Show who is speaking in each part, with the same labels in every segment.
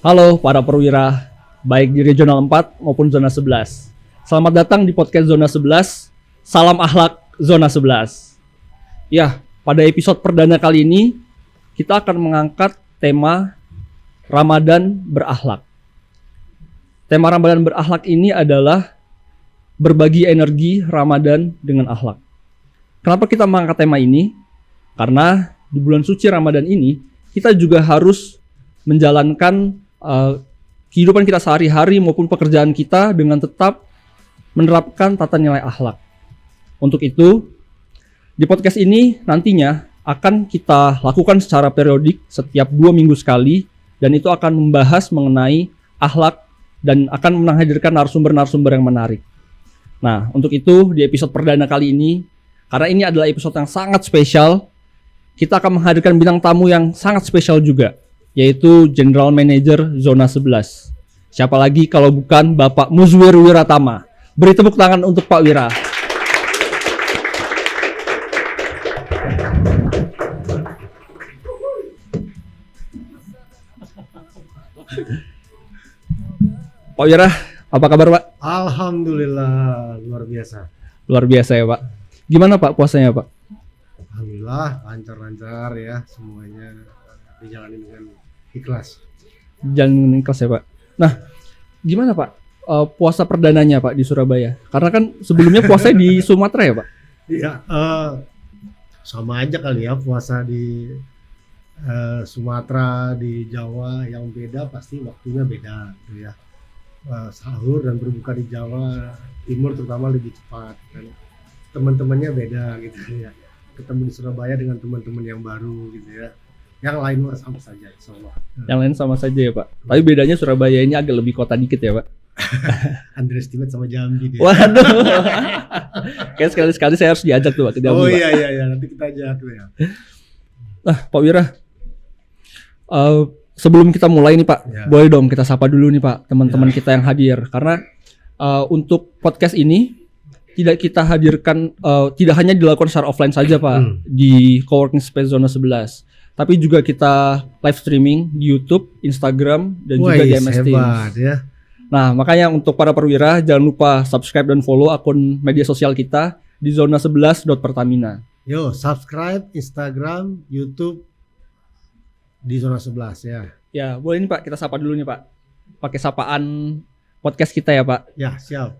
Speaker 1: Halo para perwira, baik di Regional 4 maupun Zona 11. Selamat datang di podcast Zona 11, Salam Akhlak Zona 11. Ya, pada episode perdana kali ini, kita akan mengangkat tema Ramadan berakhlak. Tema Ramadan berakhlak ini adalah berbagi energi Ramadan dengan akhlak. Kenapa kita mengangkat tema ini? Karena di bulan suci Ramadan ini, kita juga harus menjalankan kehidupan kita sehari-hari maupun pekerjaan kita dengan tetap menerapkan tata nilai akhlak. Untuk itu, di podcast ini nantinya akan kita lakukan secara periodik setiap 2 minggu sekali, dan itu akan membahas mengenai akhlak dan akan menghadirkan narasumber-narasumber yang menarik. Nah, untuk itu di episode perdana kali ini, karena ini adalah episode yang sangat spesial, kita akan menghadirkan bintang tamu yang sangat spesial juga, yaitu General Manager Zona 11. Siapa lagi kalau bukan Bapak Muzwir Wiratama. Beri tepuk tangan untuk Pak Wira. Pak Wira, apa kabar Pak?
Speaker 2: Alhamdulillah, luar biasa.
Speaker 1: Luar biasa ya Pak. Gimana Pak puasanya Pak?
Speaker 2: Alhamdulillah, lancar-lancar ya, semuanya dijalani dengan ikhlas.
Speaker 1: Jangan ikhlas ya Pak. Nah, gimana Pak puasa perdananya Pak di Surabaya? Karena kan sebelumnya puasanya di Sumatera ya Pak?
Speaker 2: Iya, sama aja kali ya puasa di Sumatera, di Jawa. Yang beda pasti waktunya beda gitu ya. Sahur dan berbuka di Jawa Timur terutama lebih cepat kan. Teman-temannya beda gitu ya. Ketemu di Surabaya dengan teman-teman yang baru gitu ya. Yang lain mah sama saja, insyaallah.
Speaker 1: Yang lain sama saja ya Pak. Tapi bedanya Surabaya ini agak lebih kota dikit ya Pak.
Speaker 2: Underestimate sama Jambi dia.
Speaker 1: Waduh. Kayak sekali-sekali saya harus diajak tuh Pak ke Jambi.
Speaker 2: Oh
Speaker 1: Pak.
Speaker 2: iya, nanti kita ajak tuh ya.
Speaker 1: Nah Pak Wira, sebelum kita mulai nih Pak,
Speaker 2: Ya.
Speaker 1: boleh dong kita sapa dulu nih Pak teman-teman kita yang hadir. Karena untuk podcast ini tidak kita hadirkan, tidak hanya dilakukan secara offline saja Pak di Coworking Space Zona 11. Tapi juga kita live streaming di YouTube, Instagram, dan juga di MS Teams.
Speaker 2: Hebat ya.
Speaker 1: Nah, makanya untuk para perwira jangan lupa subscribe dan follow akun media sosial kita di zona11.pertamina.
Speaker 2: Yo, subscribe Instagram, YouTube di Zona 11 ya.
Speaker 1: Ya, boleh nih Pak, kita sapa dulu nih Pak. Pakai sapaan podcast kita ya Pak.
Speaker 2: Ya, siap.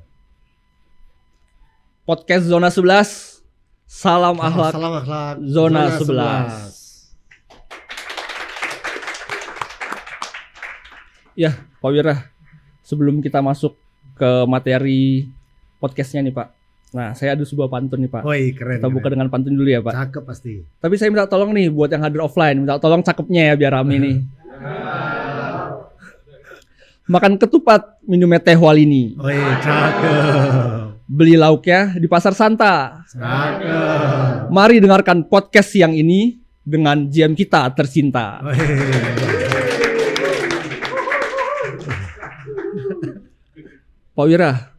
Speaker 1: Podcast Zona 11, Salam Akhlak
Speaker 2: Salam akhlak
Speaker 1: Zona 11. Ya, Pak Wira, sebelum kita masuk ke materi podcastnya nih Pak. Nah, saya ada sebuah pantun nih Pak.
Speaker 2: Woi, keren.
Speaker 1: Kita buka dengan pantun dulu ya Pak.
Speaker 2: Cakep pasti.
Speaker 1: Tapi saya minta tolong nih buat yang hadir offline, minta tolong cakepnya ya biar rame nih. Makan ketupat, minum teh walini.
Speaker 2: Woi, cakep.
Speaker 1: Beli lauknya di Pasar Santa.
Speaker 2: Cakep.
Speaker 1: Mari dengarkan podcast siang ini dengan GM kita tercinta.
Speaker 2: Woi.
Speaker 1: Pak Wira.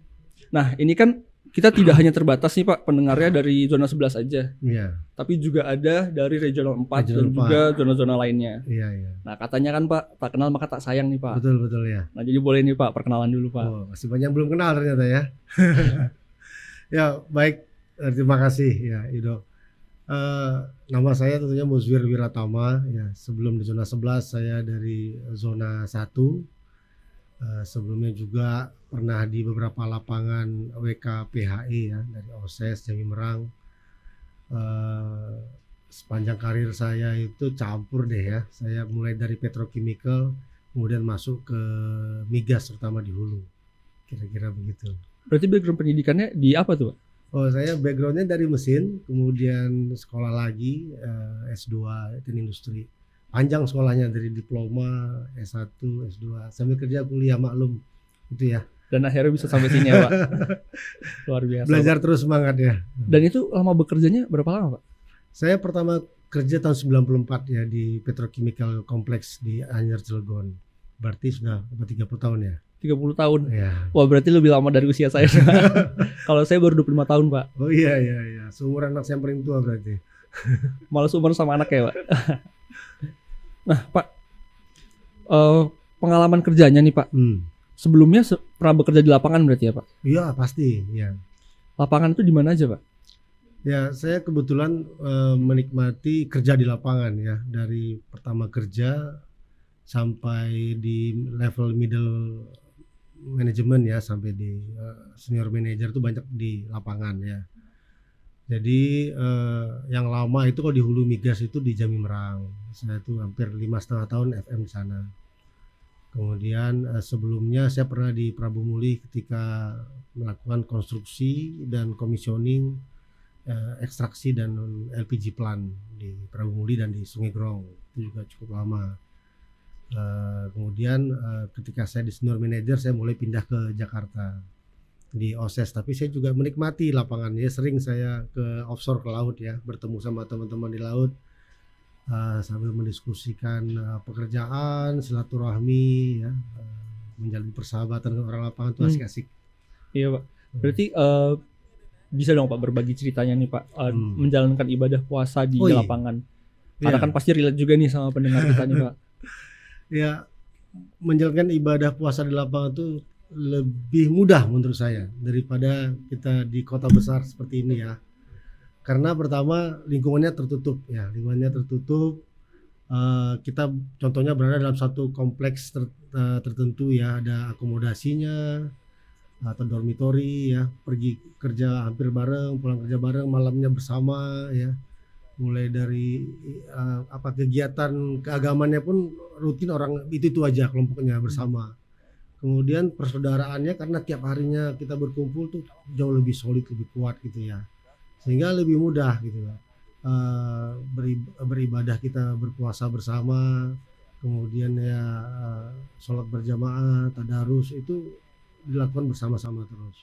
Speaker 1: Nah, ini kan kita tidak hanya terbatas nih Pak pendengarnya dari zona 11 aja,
Speaker 2: Iya,
Speaker 1: tapi juga ada dari regional 4
Speaker 2: Regional
Speaker 1: dan
Speaker 2: 4.
Speaker 1: juga zona-zona lainnya.
Speaker 2: iya.
Speaker 1: Nah, katanya kan Pak, tak kenal maka tak sayang nih Pak.
Speaker 2: Betul ya.
Speaker 1: Nah, jadi boleh nih Pak perkenalan dulu Pak.
Speaker 2: Oh, masih banyak yang belum kenal ternyata ya. Ya, baik. Terima kasih ya, Ido. Nama saya tentunya Muzwir Wiratama ya. Sebelum di zona 11 saya dari zona 1. Sebelumnya juga pernah di beberapa lapangan WKPHI ya, dari OSES, Jambi Merang. Sepanjang karir saya itu campur deh ya. Saya mulai dari petrochemical, kemudian masuk ke migas terutama di hulu. Kira-kira begitu.
Speaker 1: Berarti background pendidikannya di apa tuh Pak?
Speaker 2: Oh, saya backgroundnya dari mesin, kemudian sekolah lagi S2 teknik industri. Panjang sekolahnya dari diploma, S1, S2, sambil kerja kuliah maklum itu ya.
Speaker 1: Dan akhirnya bisa sampai sini ya Pak. Luar biasa.
Speaker 2: Belajar
Speaker 1: Pak.
Speaker 2: terus semangat ya.
Speaker 1: Dan itu lama bekerjanya berapa lama Pak?
Speaker 2: Saya pertama kerja tahun 94 ya di petrochemical kompleks di Anyer Cilegon. Berarti sudah 30 tahun ya.
Speaker 1: 30 tahun.
Speaker 2: Ya.
Speaker 1: Wah, berarti lebih lama dari usia saya. Kalau saya baru 25 tahun, Pak.
Speaker 2: Oh iya. Seumuran anak saya yang paling tua berarti.
Speaker 1: Malah seumuran sama anak ya, Pak. Nah, Pak. pengalaman kerjanya nih Pak. Sebelumnya pernah bekerja di lapangan berarti ya Pak?
Speaker 2: Iya pasti ya.
Speaker 1: Lapangan itu di mana aja Pak?
Speaker 2: Ya saya kebetulan menikmati kerja di lapangan ya, dari pertama kerja sampai di level middle management ya, sampai di senior manager itu banyak di lapangan ya. Jadi yang lama itu kalau di hulu migas itu di Jamimerang, saya itu hampir 5,5 tahun FM di sana. Kemudian sebelumnya saya pernah di Prabu Muli ketika melakukan konstruksi dan komisioning ekstraksi dan LPG plant di Prabu Muli dan di Sungai Grong, itu juga cukup lama. Kemudian ketika saya di senior manager saya mulai pindah ke Jakarta di OSES, tapi saya juga menikmati lapangannya. Sering saya ke offshore, ke laut ya, bertemu sama teman-teman di laut sambil mendiskusikan pekerjaan, silaturahmi ya, menjalin persahabatan dengan orang lapangan itu asik-asik.
Speaker 1: Iya Pak. Berarti bisa dong Pak berbagi ceritanya nih Pak, menjalankan ibadah puasa di lapangan. Karena kan pasti relate juga nih sama pendengar kita nih Pak.
Speaker 2: Ya, menjalankan ibadah puasa di lapangan itu lebih mudah menurut saya daripada kita di kota besar seperti ini ya. Karena pertama lingkungannya tertutup ya, kita contohnya berada dalam satu kompleks tertentu ya, ada akomodasinya atau dormitory ya, pergi kerja hampir bareng, pulang kerja bareng, malamnya bersama ya. Mulai dari kegiatan keagamannya pun rutin orang itu aja kelompoknya bersama. Kemudian persaudaraannya karena tiap harinya kita berkumpul tuh jauh lebih solid, lebih kuat gitu ya. Sehingga lebih mudah gitu ya. Beribadah, kita berpuasa bersama, kemudian ya sholat berjamaah, tadarus itu dilakukan bersama-sama terus.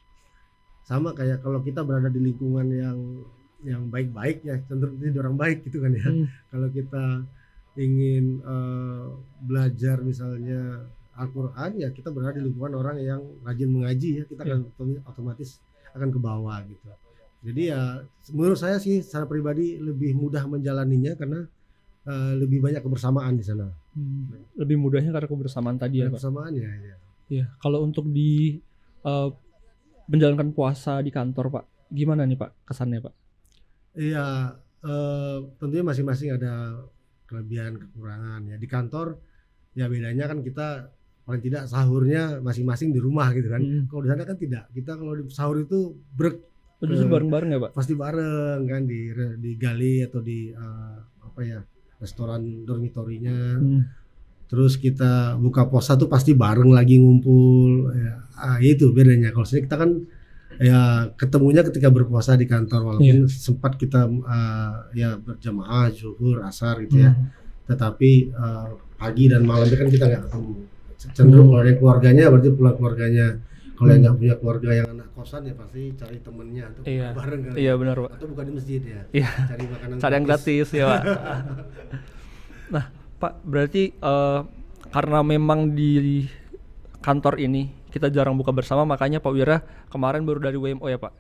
Speaker 2: Sama kayak kalau kita berada di lingkungan yang baik-baik ya, cenderung jadi orang baik gitu kan ya. Kalau kita ingin belajar misalnya Al-Quran ya, kita berada di lingkungan orang yang rajin mengaji ya, kita akan otomatis akan ke bawah gitu. Jadi ya menurut saya sih secara pribadi lebih mudah menjalaninya karena lebih banyak kebersamaan di sana.
Speaker 1: Lebih mudahnya karena kebersamaan tadi ya Pak.
Speaker 2: Kebersamaan ya.
Speaker 1: Iya, kalau untuk di menjalankan puasa di kantor Pak, gimana nih Pak kesannya Pak?
Speaker 2: Iya, tentunya masing-masing ada kelebihan kekurangan ya. Di kantor ya bedanya kan kita paling tidak sahurnya masing-masing di rumah gitu kan. Kalau di sana kan tidak. Kita kalau di sahur itu
Speaker 1: justru bareng-bareng ya Pak?
Speaker 2: Pasti bareng kan di gali atau di restoran dormitorinya. Terus kita buka puasa tuh pasti bareng lagi ngumpul ya. Itu bedanya. Kalau sini kita kan ya ketemunya ketika berpuasa di kantor, walaupun sempat kita berjamaah zuhur asar gitu ya. Tetapi pagi dan malam kan kita nggak ketemu. Cenderung kalau ada keluarganya berarti pulang keluarganya. Kalau yang nggak punya keluarga yang anak kosan ya pasti cari temennya atau bareng kan.
Speaker 1: Iya benar Pak.
Speaker 2: Atau bukan di masjid ya.
Speaker 1: Iya.
Speaker 2: Cari makanan
Speaker 1: cari yang gratis ya Pak. Nah Pak, berarti karena memang di kantor ini kita jarang buka bersama, makanya Pak Wira kemarin baru dari WMO ya Pak?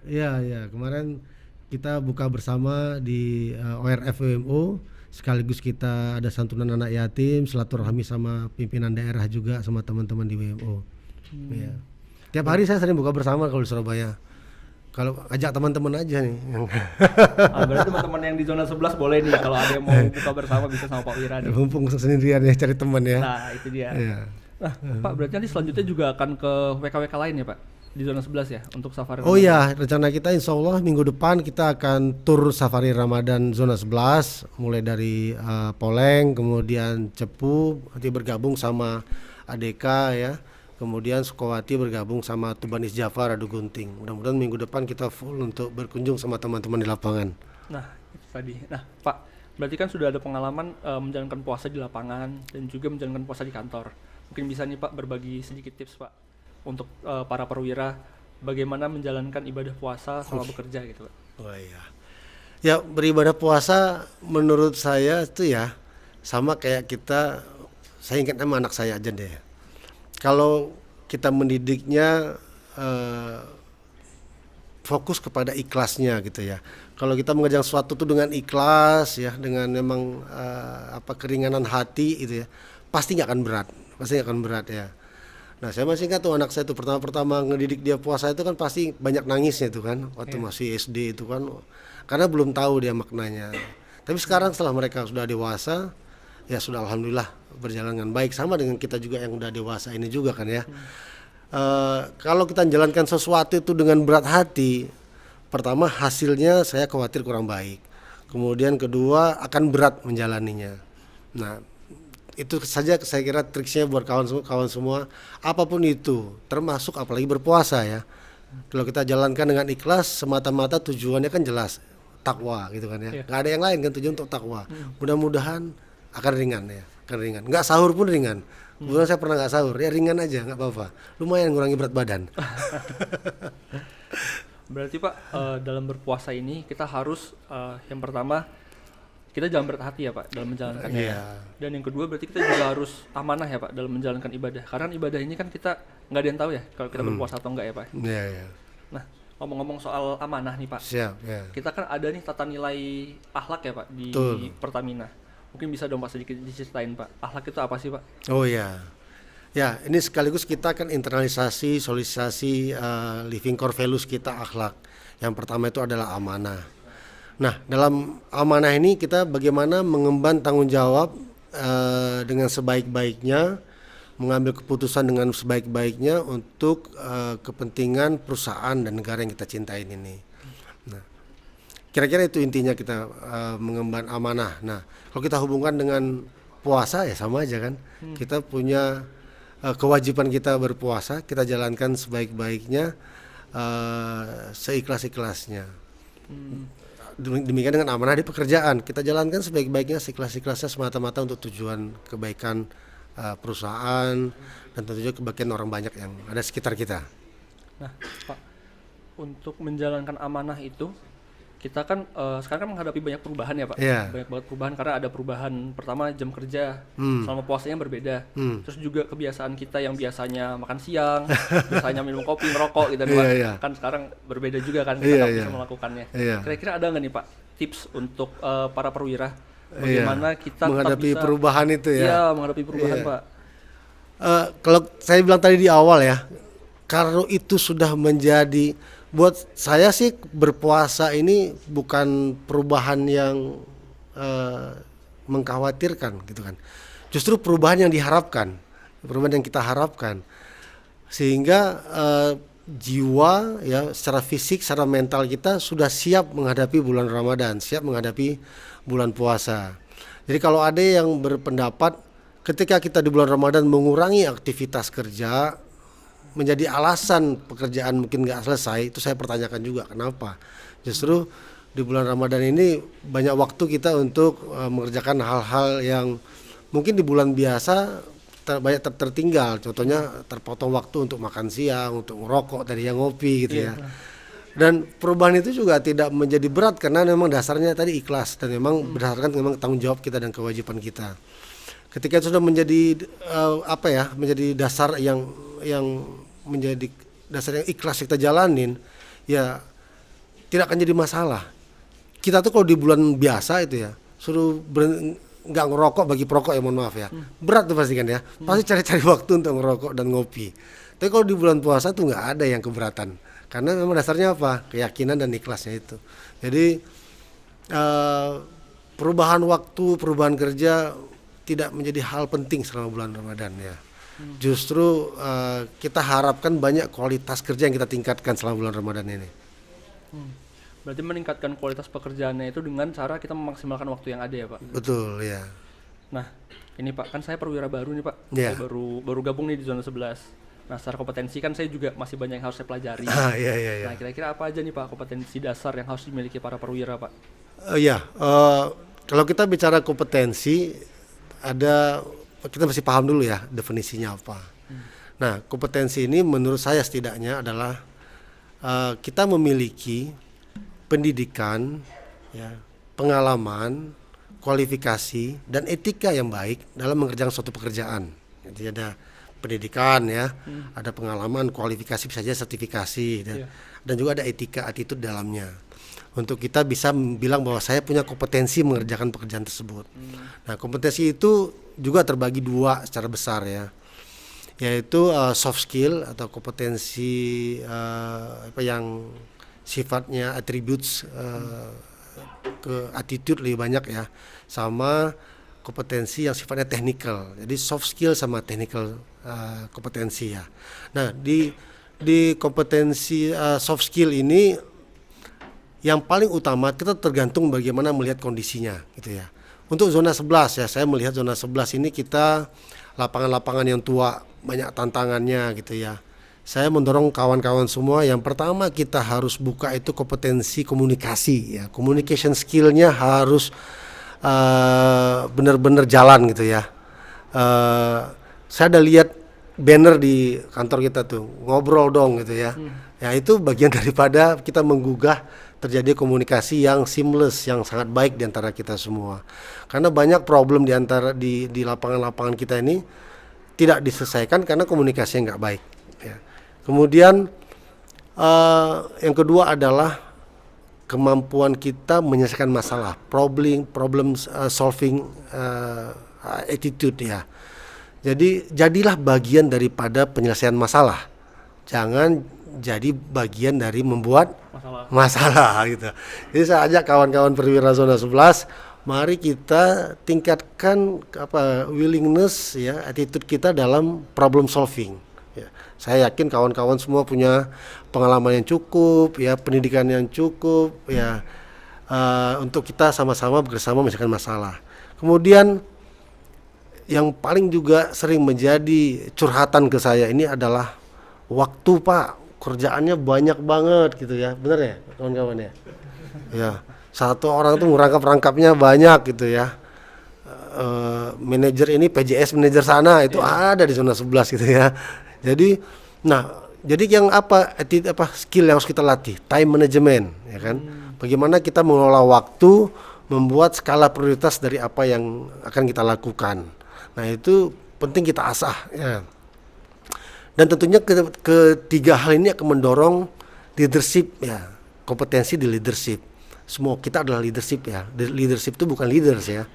Speaker 2: Iya, kemarin kita buka bersama di ORF WMO, sekaligus kita ada santunan anak yatim, silaturahmi sama pimpinan daerah juga sama teman-teman di WMO. Ya. Tiap hari saya sering buka bersama kalau di Surabaya. Kalau ajak teman-teman aja nih.
Speaker 1: Berarti teman-teman yang di zona 11 boleh nih, kalau ada yang mau buka bersama bisa sama Pak Wira nih.
Speaker 2: Mumpung sendirian ya cari teman ya.
Speaker 1: Nah itu dia. Ya. Nah Pak, berarti nanti selanjutnya juga akan ke WKWK lain ya Pak? Di zona 11 ya untuk safari Ramadan.
Speaker 2: Oh iya, rencana kita insya Allah minggu depan kita akan tur safari Ramadan zona 11, mulai dari Poleng, kemudian Cepu, nanti bergabung sama ADK ya. Kemudian Sukowati bergabung sama Tubanis Jafar Adu Gunting. Mudah-mudahan minggu depan kita full untuk berkunjung sama teman-teman di lapangan.
Speaker 1: Nah itu tadi. Nah Pak, berarti kan sudah ada pengalaman menjalankan puasa di lapangan dan juga menjalankan puasa di kantor. Mungkin bisa nih Pak berbagi sedikit tips Pak untuk para perwira bagaimana menjalankan ibadah puasa selama bekerja gitu Pak.
Speaker 2: Oh iya. Ya beribadah puasa menurut saya itu ya sama kayak saya ingat sama anak saya aja deh. Kalau kita mendidiknya fokus kepada ikhlasnya gitu ya. Kalau kita mengerjakan sesuatu itu dengan ikhlas ya, dengan memang keringanan hati gitu ya, pasti nggak akan berat. pasti akan berat ya. Nah saya masih ingat tuh anak saya tuh pertama-pertama ngedidik dia puasa itu kan pasti banyak nangisnya tuh kan waktu masih SD itu kan, karena belum tahu dia maknanya. Tapi sekarang setelah mereka sudah dewasa, ya sudah alhamdulillah berjalan dengan baik, sama dengan kita juga yang udah dewasa ini juga kan ya. Kalau kita menjalankan sesuatu itu dengan berat hati, pertama hasilnya saya khawatir kurang baik, kemudian kedua akan berat menjalaninya. Nah itu saja saya kira triksnya buat kawan semua, apapun itu, termasuk apalagi berpuasa ya. Kalau kita jalankan dengan ikhlas semata-mata, tujuannya kan jelas takwa gitu kan ya. Nggak ada yang lain kan, tujuan untuk takwa. Mudah-mudahan akan ringan ya, akan ringan. Nggak sahur pun ringan. Kebetulan saya pernah nggak sahur, ya ringan aja, nggak apa-apa. Lumayan ngurangi berat badan.
Speaker 1: Berarti Pak, dalam berpuasa ini kita harus yang pertama kita jangan berat hati ya Pak dalam menjalankannya. Dan yang kedua berarti kita juga harus amanah ya Pak dalam menjalankan ibadah. Karena ibadah ini kan kita nggak ada yang tahu ya kalau kita berpuasa atau enggak ya Pak. Nah, ngomong-ngomong soal amanah nih Pak. Kita kan ada nih tata nilai akhlak ya Pak di Pertamina. Mungkin bisa dong Pak sedikit diceritain Pak. Akhlak itu apa sih Pak?
Speaker 2: Oh ya. Ya, ini sekaligus kita kan internalisasi, sosialisasi living core values kita akhlak. Yang pertama itu adalah amanah. Nah, dalam amanah ini kita bagaimana mengemban tanggung jawab dengan sebaik-baiknya, mengambil keputusan dengan sebaik-baiknya untuk kepentingan perusahaan dan negara yang kita cintain ini. Nah, kira-kira itu intinya kita mengemban amanah. Nah, kalau kita hubungkan dengan puasa ya sama aja kan. Kita punya kewajiban kita berpuasa, kita jalankan sebaik-baiknya, seikhlas-ikhlasnya. Demikian dengan amanah di pekerjaan, kita jalankan sebaik-baiknya, seikhlas-ikhlasnya semata-mata untuk tujuan kebaikan perusahaan dan tentunya kebaikan orang banyak yang ada sekitar kita.
Speaker 1: Nah Pak, untuk menjalankan amanah itu kita kan sekarang kan menghadapi banyak perubahan ya Pak. Banyak banget perubahan, karena ada perubahan pertama jam kerja selama puasanya berbeda. Terus juga kebiasaan kita yang biasanya makan siang, biasanya minum kopi, merokok gitu Pak. Kan sekarang berbeda juga kan kita bisa melakukannya. Kira-kira ada nggak nih Pak tips untuk para perwira bagaimana kita
Speaker 2: menghadapi
Speaker 1: tetap bisa
Speaker 2: perubahan itu ya?
Speaker 1: Iya, menghadapi perubahan Pak.
Speaker 2: Kalau saya bilang tadi di awal ya, kalau itu sudah menjadi, buat saya sih berpuasa ini bukan perubahan yang mengkhawatirkan gitu kan. Justru perubahan yang diharapkan, perubahan yang kita harapkan, sehingga jiwa ya secara fisik, secara mental kita sudah siap menghadapi bulan Ramadan, siap menghadapi bulan puasa. Jadi kalau ada yang berpendapat ketika kita di bulan Ramadan mengurangi aktivitas kerja menjadi alasan pekerjaan mungkin nggak selesai, itu saya pertanyakan juga kenapa. Justru di bulan Ramadan ini banyak waktu kita untuk mengerjakan hal-hal yang mungkin di bulan biasa banyak tertinggal. Contohnya terpotong waktu untuk makan siang, untuk ngerokok, tadi yang ngopi gitu ya. Dan perubahan itu juga tidak menjadi berat karena memang dasarnya tadi ikhlas dan memang berdasarkan memang tanggung jawab kita dan kewajiban kita. Ketika itu sudah menjadi menjadi dasar yang menjadi dasar yang ikhlas kita jalanin, ya tidak akan jadi masalah. Kita tuh kalau di bulan biasa itu ya suruh nggak ngerokok, bagi perokok ya mohon maaf ya, berat tuh pasti kan ya, pasti cari-cari waktu untuk ngerokok dan ngopi. Tapi kalau di bulan puasa tuh nggak ada yang keberatan, karena memang dasarnya apa, keyakinan dan ikhlasnya itu. Jadi perubahan waktu, perubahan kerja tidak menjadi hal penting selama bulan Ramadan ya. Justru kita harapkan banyak kualitas kerja yang kita tingkatkan selama bulan Ramadan ini.
Speaker 1: Berarti meningkatkan kualitas pekerjaannya itu dengan cara kita memaksimalkan waktu yang ada ya Pak?
Speaker 2: Betul ya.
Speaker 1: Nah ini Pak, kan saya perwira baru nih Pak, saya baru gabung nih di zona 11. Nah secara kompetensi kan saya juga masih banyak yang harus saya pelajari. Nah kira-kira apa aja nih Pak kompetensi dasar yang harus dimiliki para perwira Pak?
Speaker 2: Kalau kita bicara kompetensi, kita mesti paham dulu ya definisinya apa. Nah kompetensi ini menurut saya setidaknya adalah kita memiliki pendidikan, ya, pengalaman, kualifikasi dan etika yang baik dalam mengerjakan suatu pekerjaan. Jadi ada pendidikan ya, ada pengalaman, kualifikasi, bisa saja sertifikasi dan juga ada etika, attitude dalamnya. Untuk kita bisa bilang bahwa saya punya kompetensi mengerjakan pekerjaan tersebut. Nah kompetensi itu juga terbagi dua secara besar ya. yaitu soft skill atau kompetensi yang sifatnya attributes ke attitude lebih banyak ya, sama kompetensi yang sifatnya technical. Jadi soft skill sama technical kompetensi ya. Nah, di kompetensi soft skill ini yang paling utama kita tergantung bagaimana melihat kondisinya gitu ya. Untuk zona 11 ya, saya melihat zona 11 ini kita lapangan-lapangan yang tua, banyak tantangannya gitu ya. Saya mendorong kawan-kawan semua, yang pertama kita harus buka itu kompetensi komunikasi ya. Communication skill-nya harus benar-benar jalan gitu ya. Saya ada lihat banner di kantor kita tuh, ngobrol dong gitu ya. Ya itu bagian daripada kita menggugah terjadi komunikasi yang seamless, yang sangat baik di antara kita semua. Karena banyak problem di lapangan-lapangan kita ini tidak diselesaikan karena komunikasinya nggak baik ya. Kemudian yang kedua adalah kemampuan kita menyelesaikan masalah, problem solving attitude ya. Jadi jadilah bagian daripada penyelesaian masalah, jangan jadi bagian dari membuat masalah gitu. Jadi saya ajak kawan-kawan perwira zona 11, mari kita tingkatkan willingness ya, attitude kita dalam problem solving ya. Saya yakin kawan-kawan semua punya pengalaman yang cukup ya, pendidikan yang cukup ya, untuk kita sama-sama bersama menyelesaikan masalah. Kemudian yang paling juga sering menjadi curhatan ke saya ini adalah waktu, Pak, kerjaannya banyak banget gitu ya, bener ya kawan-kawan ya. Ya, satu orang tuh merangkap-rangkapnya banyak gitu ya. Manajer ini PJS manajer sana itu ada di zona 11 gitu ya. Jadi yang skill yang harus kita latih, time management ya kan. Bagaimana kita mengelola waktu, membuat skala prioritas dari apa yang akan kita lakukan. Nah, itu penting kita asah ya. Dan tentunya ketiga hal ini akan mendorong leadership ya, kompetensi di leadership. Semua kita adalah leadership ya. Leadership itu bukan leaders ya.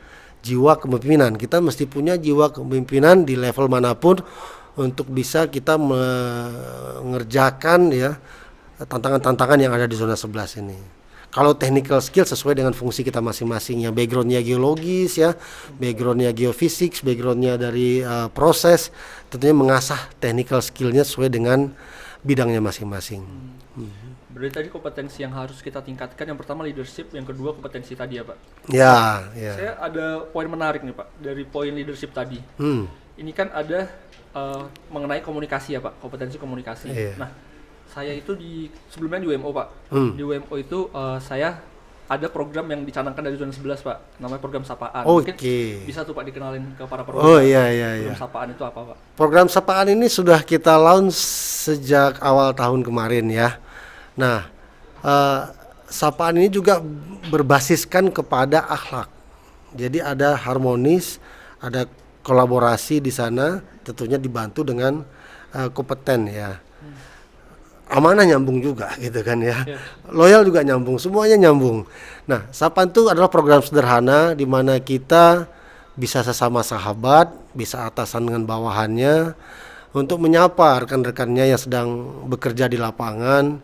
Speaker 2: Jiwa kepemimpinan. Kita mesti punya jiwa kepemimpinan di level manapun untuk bisa kita mengerjakan ya tantangan-tantangan yang ada di zona 11 ini. Kalau technical skill sesuai dengan fungsi kita masing-masing ya, backgroundnya geologis ya, backgroundnya geofisik, backgroundnya dari proses, tentunya mengasah technical skillnya sesuai dengan bidangnya masing-masing.
Speaker 1: Berarti tadi kompetensi yang harus kita tingkatkan, yang pertama leadership, yang kedua kompetensi tadi ya Pak?
Speaker 2: Ya.
Speaker 1: Saya ada poin menarik nih Pak, dari poin leadership tadi. Ini kan ada mengenai komunikasi ya Pak, kompetensi komunikasi. Nah, saya itu sebelumnya di WMO Pak. Di WMO itu saya ada program yang dicanangkan dari zona 11 Pak, namanya program Sapaan. Mungkin bisa tuh Pak dikenalin ke para program. Program Sapaan itu apa Pak?
Speaker 2: Program Sapaan ini sudah kita launch sejak awal tahun kemarin ya. Nah, Sapaan ini juga berbasiskan kepada akhlak. Jadi ada harmonis, ada kolaborasi di sana, tentunya dibantu dengan kompeten ya. Amanah nyambung juga gitu kan ya. Loyal juga nyambung, semuanya nyambung. Nah, Sapaan itu adalah program sederhana di mana kita bisa sesama sahabat, bisa atasan dengan bawahannya untuk menyapa rekan-rekannya yang sedang bekerja di lapangan,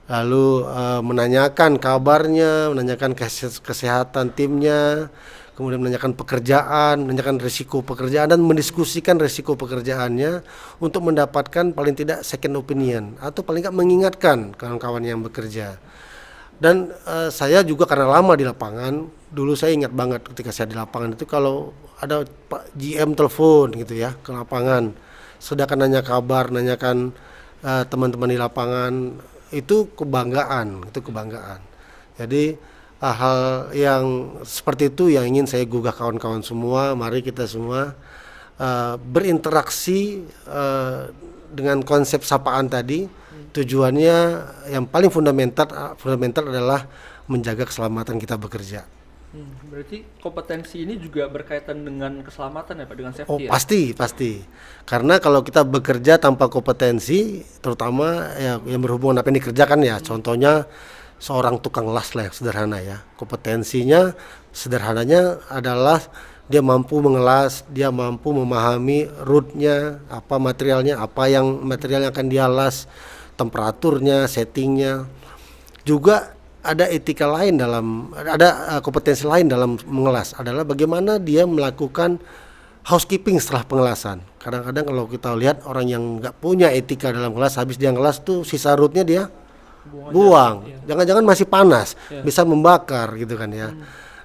Speaker 2: lalu menanyakan kabarnya, menanyakan kesehatan timnya, kemudian menanyakan pekerjaan, menanyakan risiko pekerjaan, dan mendiskusikan risiko pekerjaannya untuk mendapatkan paling tidak second opinion atau paling tidak mengingatkan kawan-kawan yang bekerja. Dan saya juga karena lama di lapangan, dulu saya ingat banget ketika saya di lapangan itu kalau ada Pak GM telepon gitu ya ke lapangan, sedangkan nanya kabar, nanyakan teman-teman di lapangan, itu kebanggaan. Jadi hal yang seperti itu yang ingin saya gugah kawan-kawan semua. Mari kita semua berinteraksi dengan konsep Sapaan tadi. Tujuannya yang paling fundamental adalah menjaga keselamatan kita bekerja.
Speaker 1: Berarti kompetensi ini juga berkaitan dengan keselamatan ya Pak, dengan safety?
Speaker 2: Oh pasti. Karena kalau kita bekerja tanpa kompetensi, terutama yang berhubungan apa yang dikerjakan ya, contohnya seorang tukang las lah yang sederhana ya. Kompetensinya sederhananya adalah dia mampu mengelas, dia mampu memahami rootnya, apa materialnya, material yang akan dia las, temperaturnya, settingnya. Juga ada etika lain kompetensi lain dalam mengelas, adalah bagaimana dia melakukan housekeeping setelah pengelasan. Kadang-kadang kalau kita lihat orang yang nggak punya etika dalam ngelas, habis dia ngelas tuh sisa rootnya dia buang. Jangan-jangan masih panas, bisa membakar gitu kan ya.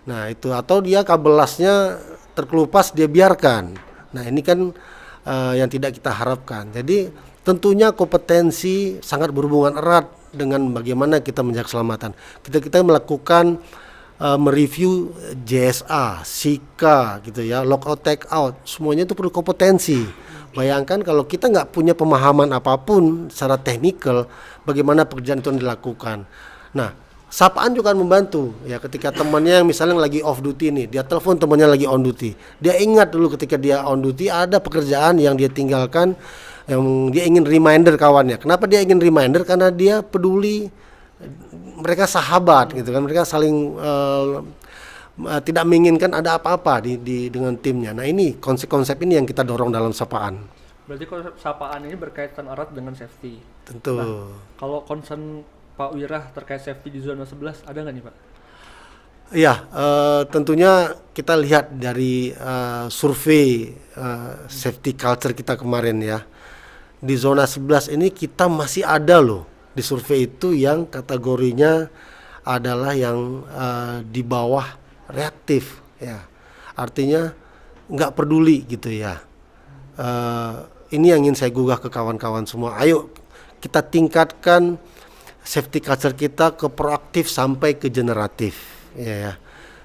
Speaker 2: Nah itu, atau dia kabel lasnya terkelupas, dia biarkan. Nah ini kan yang tidak kita harapkan. Jadi tentunya kompetensi sangat berhubungan erat dengan bagaimana kita menjaga keselamatan. Kita melakukan mereview JSA, SIKA gitu ya, lockout take out, semuanya itu perlu kompetensi. Bayangkan kalau kita nggak punya pemahaman apapun secara teknikal, bagaimana pekerjaan itu dilakukan. Nah, sapaan juga akan membantu ya, ketika temannya yang misalnya lagi off duty nih, dia telepon temannya lagi on duty, dia ingat dulu ketika dia on duty ada pekerjaan yang dia tinggalkan, yang dia ingin reminder kawannya. Kenapa dia ingin reminder? Karena dia peduli, mereka sahabat gitu kan, mereka saling tidak menginginkan ada apa-apa dengan timnya. Nah ini konsep ini yang kita dorong dalam sapaan.
Speaker 1: Berarti konsep sapaan ini berkaitan erat dengan safety.
Speaker 2: Tentu.
Speaker 1: Nah, kalau concern Pak Wirah terkait safety di zona 11 ada nggak nih Pak?
Speaker 2: Iya, tentunya kita lihat dari survei safety culture kita kemarin ya. Di zona 11 ini kita masih ada loh di survei itu yang kategorinya adalah yang di bawah reaktif ya, artinya nggak peduli gitu ya. Ini yang ingin saya gugah ke kawan-kawan semua, ayo kita tingkatkan safety culture kita ke proaktif sampai ke generatif ya,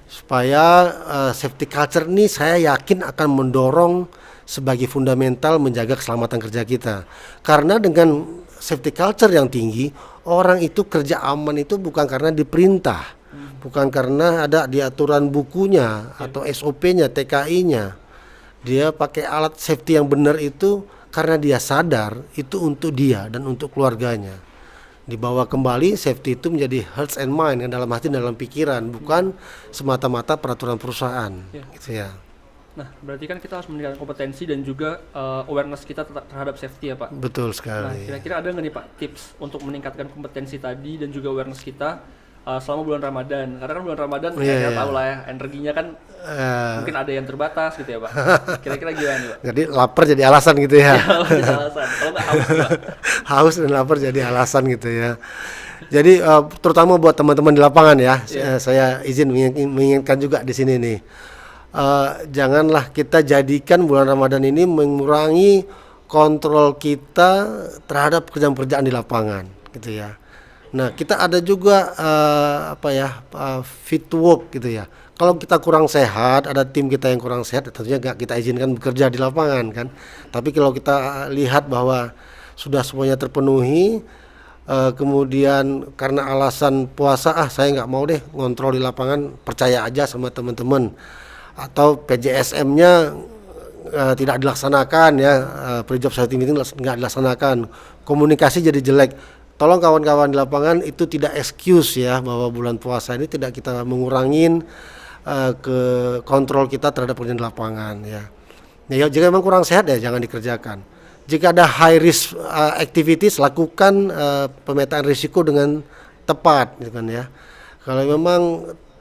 Speaker 2: supaya safety culture ini saya yakin akan mendorong sebagai fundamental menjaga keselamatan kerja kita. Karena dengan safety culture yang tinggi, orang itu kerja aman itu bukan karena diperintah, bukan karena ada di aturan bukunya atau SOP-nya, TKI-nya. Dia pakai alat safety yang benar itu karena dia sadar itu untuk dia dan untuk keluarganya. Dibawa kembali safety itu menjadi hearts and mind, yang dalam hati dan dalam pikiran, bukan semata-mata peraturan perusahaan gitu ya.
Speaker 1: Nah, berarti kan kita harus meningkatkan kompetensi dan juga awareness kita terhadap safety ya Pak.
Speaker 2: Betul sekali.
Speaker 1: Nah, kira-kira ada nggak nih Pak tips untuk meningkatkan kompetensi tadi dan juga awareness kita selama bulan Ramadan? Karena kan bulan Ramadan kita tahu lah ya, energinya kan mungkin ada yang terbatas gitu ya Pak. Kira-kira gimana nih Pak?
Speaker 2: Jadi lapar jadi alasan gitu ya?
Speaker 1: Jadi alasan, kalau nggak haus Pak.
Speaker 2: Haus dan lapar jadi alasan gitu ya. Jadi terutama buat teman-teman di lapangan ya, saya izin mengingatkan juga di sini nih. Janganlah kita jadikan bulan Ramadan ini mengurangi kontrol kita terhadap pekerjaan-pekerjaan di lapangan gitu ya. Nah kita ada juga fit to work gitu ya. Kalau kita kurang sehat, ada tim kita yang kurang sehat, tentunya nggak kita izinkan bekerja di lapangan kan. Tapi kalau kita lihat bahwa sudah semuanya terpenuhi, kemudian karena alasan puasa, saya nggak mau deh ngontrol di lapangan, percaya aja sama teman-teman. Atau PJSM-nya tidak dilaksanakan ya, pre-job safety meeting nggak dilaksanakan, komunikasi jadi jelek. Tolong kawan-kawan di lapangan itu tidak excuse ya, bahwa bulan puasa ini tidak kita mengurangin ke kontrol kita terhadap pekerjaan di lapangan ya. Ya jika memang kurang sehat ya jangan dikerjakan. Jika ada high risk activities, lakukan pemetaan risiko dengan tepat gitu kan ya. Kalau memang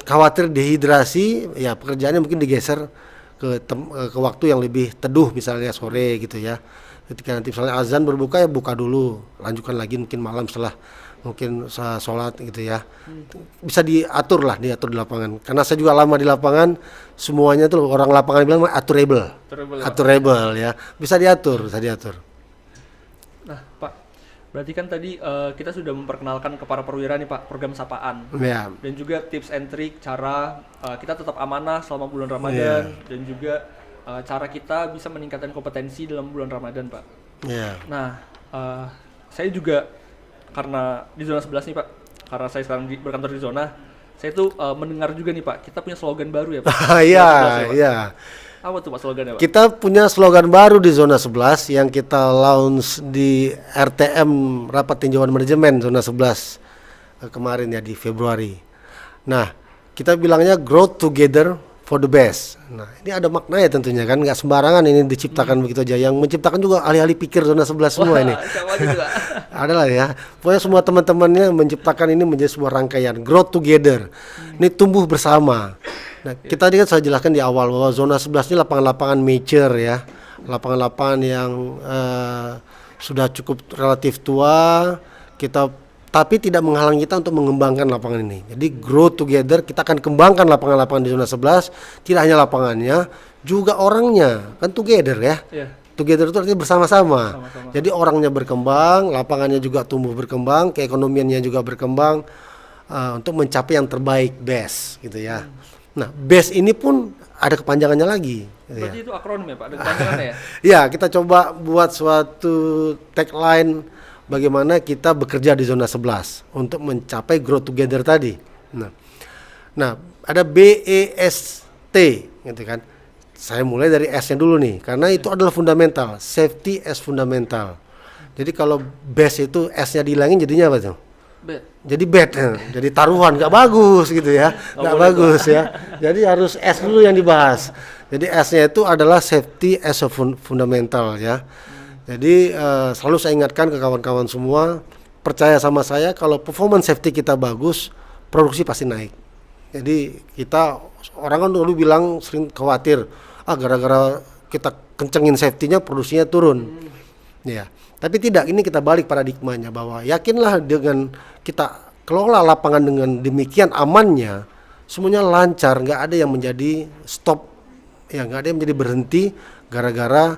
Speaker 2: khawatir dehidrasi, ya pekerjaannya mungkin digeser ke waktu yang lebih teduh, misalnya sore gitu ya. Ketika nanti misalnya azan berbuka ya buka dulu, lanjutkan lagi mungkin malam setelah mungkin sholat gitu ya. Bisa diatur di lapangan. Karena saya juga lama di lapangan, semuanya tuh orang lapangan bilang aturable ya. Bisa diatur. Nah
Speaker 1: Pak, berarti kan tadi kita sudah memperkenalkan ke para perwira nih Pak program sapaan dan juga tips and trick cara kita tetap amanah selama bulan Ramadan dan juga cara kita bisa meningkatkan kompetensi dalam bulan Ramadan Pak. Nah saya juga karena di zona 11 nih Pak, karena saya sekarang berkantor di zona, saya tuh mendengar juga nih Pak, kita punya slogan baru ya Pak.
Speaker 2: Iya.
Speaker 1: Apa tuh Pak slogannya Pak?
Speaker 2: Kita punya slogan baru di zona 11 yang kita launch di RTM, Rapat Tinjauan Manajemen zona 11 kemarin ya di Februari. Nah, kita bilangnya growth together for the best. Nah, ini ada maknanya tentunya kan, nggak sembarangan ini diciptakan begitu aja. Yang menciptakan juga ahli-ahli pikir zona 11 semua ini.
Speaker 1: Siapa juga?
Speaker 2: Adalah ya. Pokoknya semua teman-temannya menciptakan ini menjadi sebuah rangkaian growth together. Ini tumbuh bersama. Nah, kita tadi kan saya jelaskan di awal bahwa zona 11 ini lapangan-lapangan mature ya. Lapangan-lapangan yang sudah cukup relatif tua, tapi tidak menghalangi kita untuk mengembangkan lapangan ini. Jadi grow together, kita akan kembangkan lapangan-lapangan di zona 11, tidak hanya lapangannya, juga orangnya, kan together ya.
Speaker 1: Yeah.
Speaker 2: Together itu artinya bersama-sama. Jadi orangnya berkembang, lapangannya juga tumbuh berkembang, keekonomiannya juga berkembang untuk mencapai yang terbaik, best gitu ya. Nah, best ini pun ada kepanjangannya lagi.
Speaker 1: Berarti itu akronim ya Pak, ada kepanjangannya ya?
Speaker 2: Ya, kita coba buat suatu tagline bagaimana kita bekerja di zona 11 untuk mencapai grow together tadi. Nah, ada BEST gitu kan. Saya mulai dari S-nya dulu nih, karena itu adalah fundamental, safety as fundamental. Jadi kalau best itu S-nya dihilangin jadinya apa tuh?
Speaker 1: Bad.
Speaker 2: Jadi bad, jadi taruhan, nggak bagus gitu ya, nggak bagus ya. Jadi harus S dulu yang dibahas. Jadi S-nya itu adalah safety as a fundamental ya. Jadi selalu saya ingatkan ke kawan-kawan semua, percaya sama saya kalau performance safety kita bagus, produksi pasti naik. Jadi orang kan dulu bilang sering khawatir, gara-gara kita kencengin safety-nya produksinya turun. Ya, tapi tidak, ini kita balik paradigmanya bahwa yakinlah dengan kita kelola lapangan dengan demikian amannya, semuanya lancar, nggak ada yang menjadi stop, ya nggak ada yang menjadi berhenti gara-gara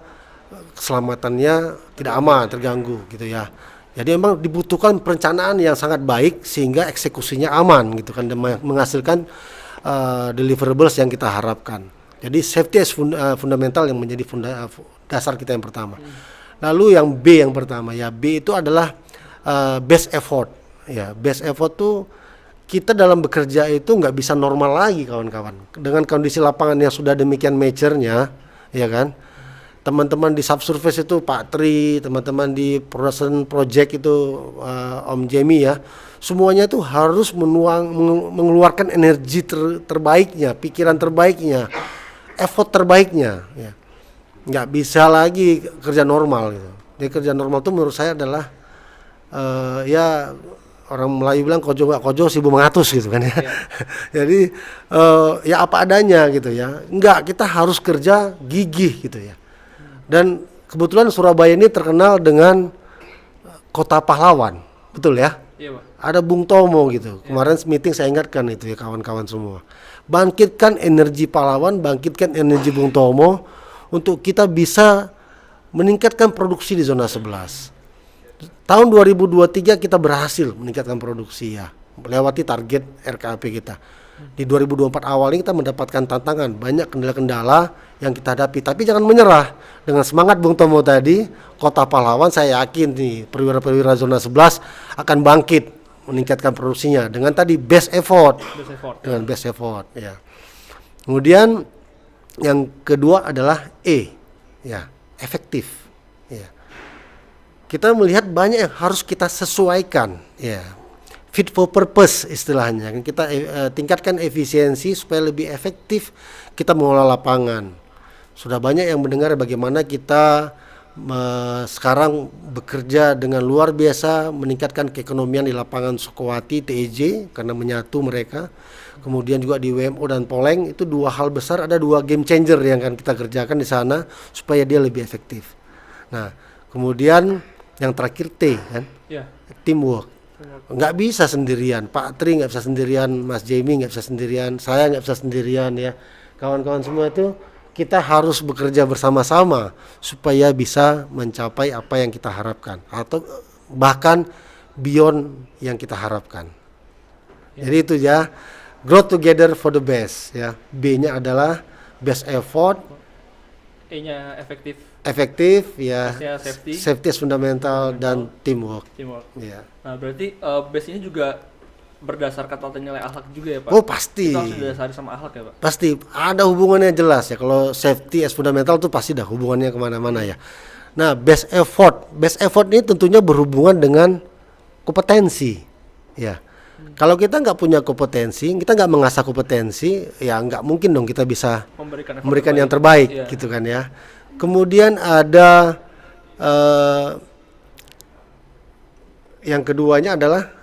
Speaker 2: keselamatannya tidak aman, terganggu gitu ya. Jadi memang dibutuhkan perencanaan yang sangat baik sehingga eksekusinya aman gitu kan, dan menghasilkan deliverables yang kita harapkan. Jadi safety as fundamental yang menjadi dasar kita yang pertama. Lalu yang B yang pertama ya, B itu adalah best effort. Ya, best effort tuh kita dalam bekerja itu nggak bisa normal lagi kawan-kawan. Dengan kondisi lapangan yang sudah demikian mature-nya, ya kan. Teman-teman di subsurface itu Pak Tri, teman-teman di production project itu Om Jamie ya, semuanya itu harus mengeluarkan energi terbaiknya, pikiran terbaiknya, effort terbaiknya ya. Nggak bisa lagi kerja normal gitu. Jadi kerja normal itu menurut saya adalah ya orang Melayu bilang kojo nggak kojo 1.100 gitu kan ya. Jadi ya apa adanya gitu ya. Nggak, kita harus kerja gigih gitu ya. Dan kebetulan Surabaya ini terkenal dengan kota pahlawan, betul ya?
Speaker 1: Iya, Pak.
Speaker 2: Ada Bung Tomo gitu. Kemarin meeting saya ingatkan itu ya kawan-kawan semua. Bangkitkan energi pahlawan, bangkitkan energi Bung Tomo untuk kita bisa meningkatkan produksi di zona 11. Tahun 2023 kita berhasil meningkatkan produksi ya, melewati target RKAP kita. Di 2024 awal ini kita mendapatkan tantangan, banyak kendala-kendala yang kita hadapi, tapi jangan menyerah. Dengan semangat Bung Tomo tadi, kota pahlawan, saya yakin nih perwira-perwira zona 11 akan bangkit meningkatkan produksinya dengan tadi best effort. Dengan best effort ya. Kemudian yang kedua adalah E ya, efektif ya. Kita melihat banyak yang harus kita sesuaikan ya. Fit for purpose istilahnya. Kita tingkatkan efisiensi supaya lebih efektif kita mengelola lapangan. Sudah banyak yang mendengar bagaimana kita sekarang bekerja dengan luar biasa meningkatkan keekonomian di lapangan Sukowati, TEJ karena menyatu mereka. Kemudian juga di WMO dan Poleng, itu dua hal besar, ada dua game changer yang akan kita kerjakan di sana supaya dia lebih efektif. Nah, kemudian yang terakhir T kan, teamwork. Nggak bisa sendirian, Pak Tri nggak bisa sendirian, Mas Jamie nggak bisa sendirian, saya nggak bisa sendirian ya, kawan-kawan semua itu kita harus bekerja bersama-sama supaya bisa mencapai apa yang kita harapkan atau bahkan beyond yang kita harapkan. Jadi itu ya, grow together for the best ya. B-nya adalah best effort,
Speaker 1: E-nya efektif
Speaker 2: ya, safety is fundamental dan teamwork. Ya.
Speaker 1: Nah berarti base ini juga berdasarkan tata nilai akhlak juga ya Pak?
Speaker 2: Oh pasti.
Speaker 1: Kita harus didasari sama akhlak ya Pak?
Speaker 2: Pasti, ada hubungannya jelas ya. Kalau safety as fundamental itu pasti dah hubungannya kemana-mana ya. Nah best effort ini tentunya berhubungan dengan kompetensi ya. Kalau kita nggak punya kompetensi, kita nggak mengasah kompetensi, ya nggak mungkin dong kita bisa memberikan yang terbaik, gitu kan ya. Kemudian ada yang keduanya adalah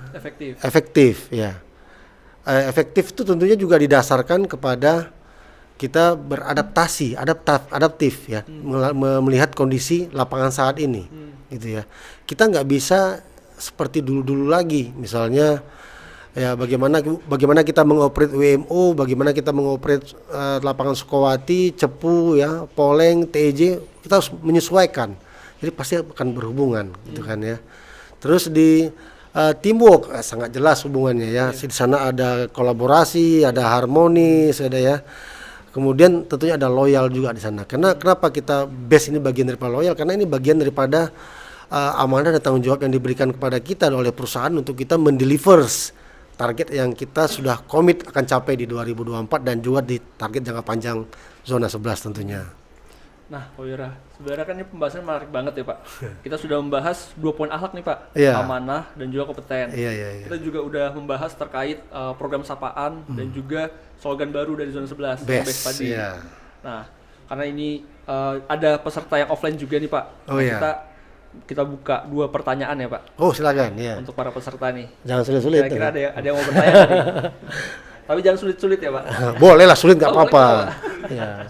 Speaker 2: efektif ya. Efektif itu tentunya juga didasarkan kepada kita beradaptasi, adaptif ya, melihat kondisi lapangan saat ini, gitu ya. Kita nggak bisa seperti dulu lagi, misalnya ya bagaimana kita mengoperate WMO, bagaimana kita mengoperate lapangan Sukowati, Cepu ya, Poleng, TEJ, kita harus menyesuaikan. Jadi pasti akan berhubungan, gitu kan ya. Terus di teamwork sangat jelas hubungannya ya. Di sana ada kolaborasi, ada harmonis, ada ya. Kemudian tentunya ada loyal juga di sana. Karena kenapa kita base ini bagian daripada loyal? Karena ini bagian daripada amanah dan tanggung jawab yang diberikan kepada kita oleh perusahaan untuk kita mendeliver target yang kita sudah komit akan capai di 2024 dan juga di target jangka panjang zona 11 tentunya.
Speaker 1: Nah, Pak Wira, sebenarnya kan ini pembahasan menarik banget ya Pak. Kita sudah membahas 2 poin akhlak nih Pak, amanah dan juga kompeten. Kita juga udah membahas terkait program sapaan dan juga slogan baru dari zona 11, Best Padi. Nah, karena ini ada peserta yang offline juga nih Pak. Kita buka 2 pertanyaan ya Pak.
Speaker 2: Oh silakan ya.
Speaker 1: Untuk para peserta nih.
Speaker 2: Jangan sulit-sulit.
Speaker 1: Kira-kira ada yang mau bertanya nih. Tapi jangan sulit-sulit ya Pak.
Speaker 2: Boleh lah, sulit nggak apa-apa. Ya.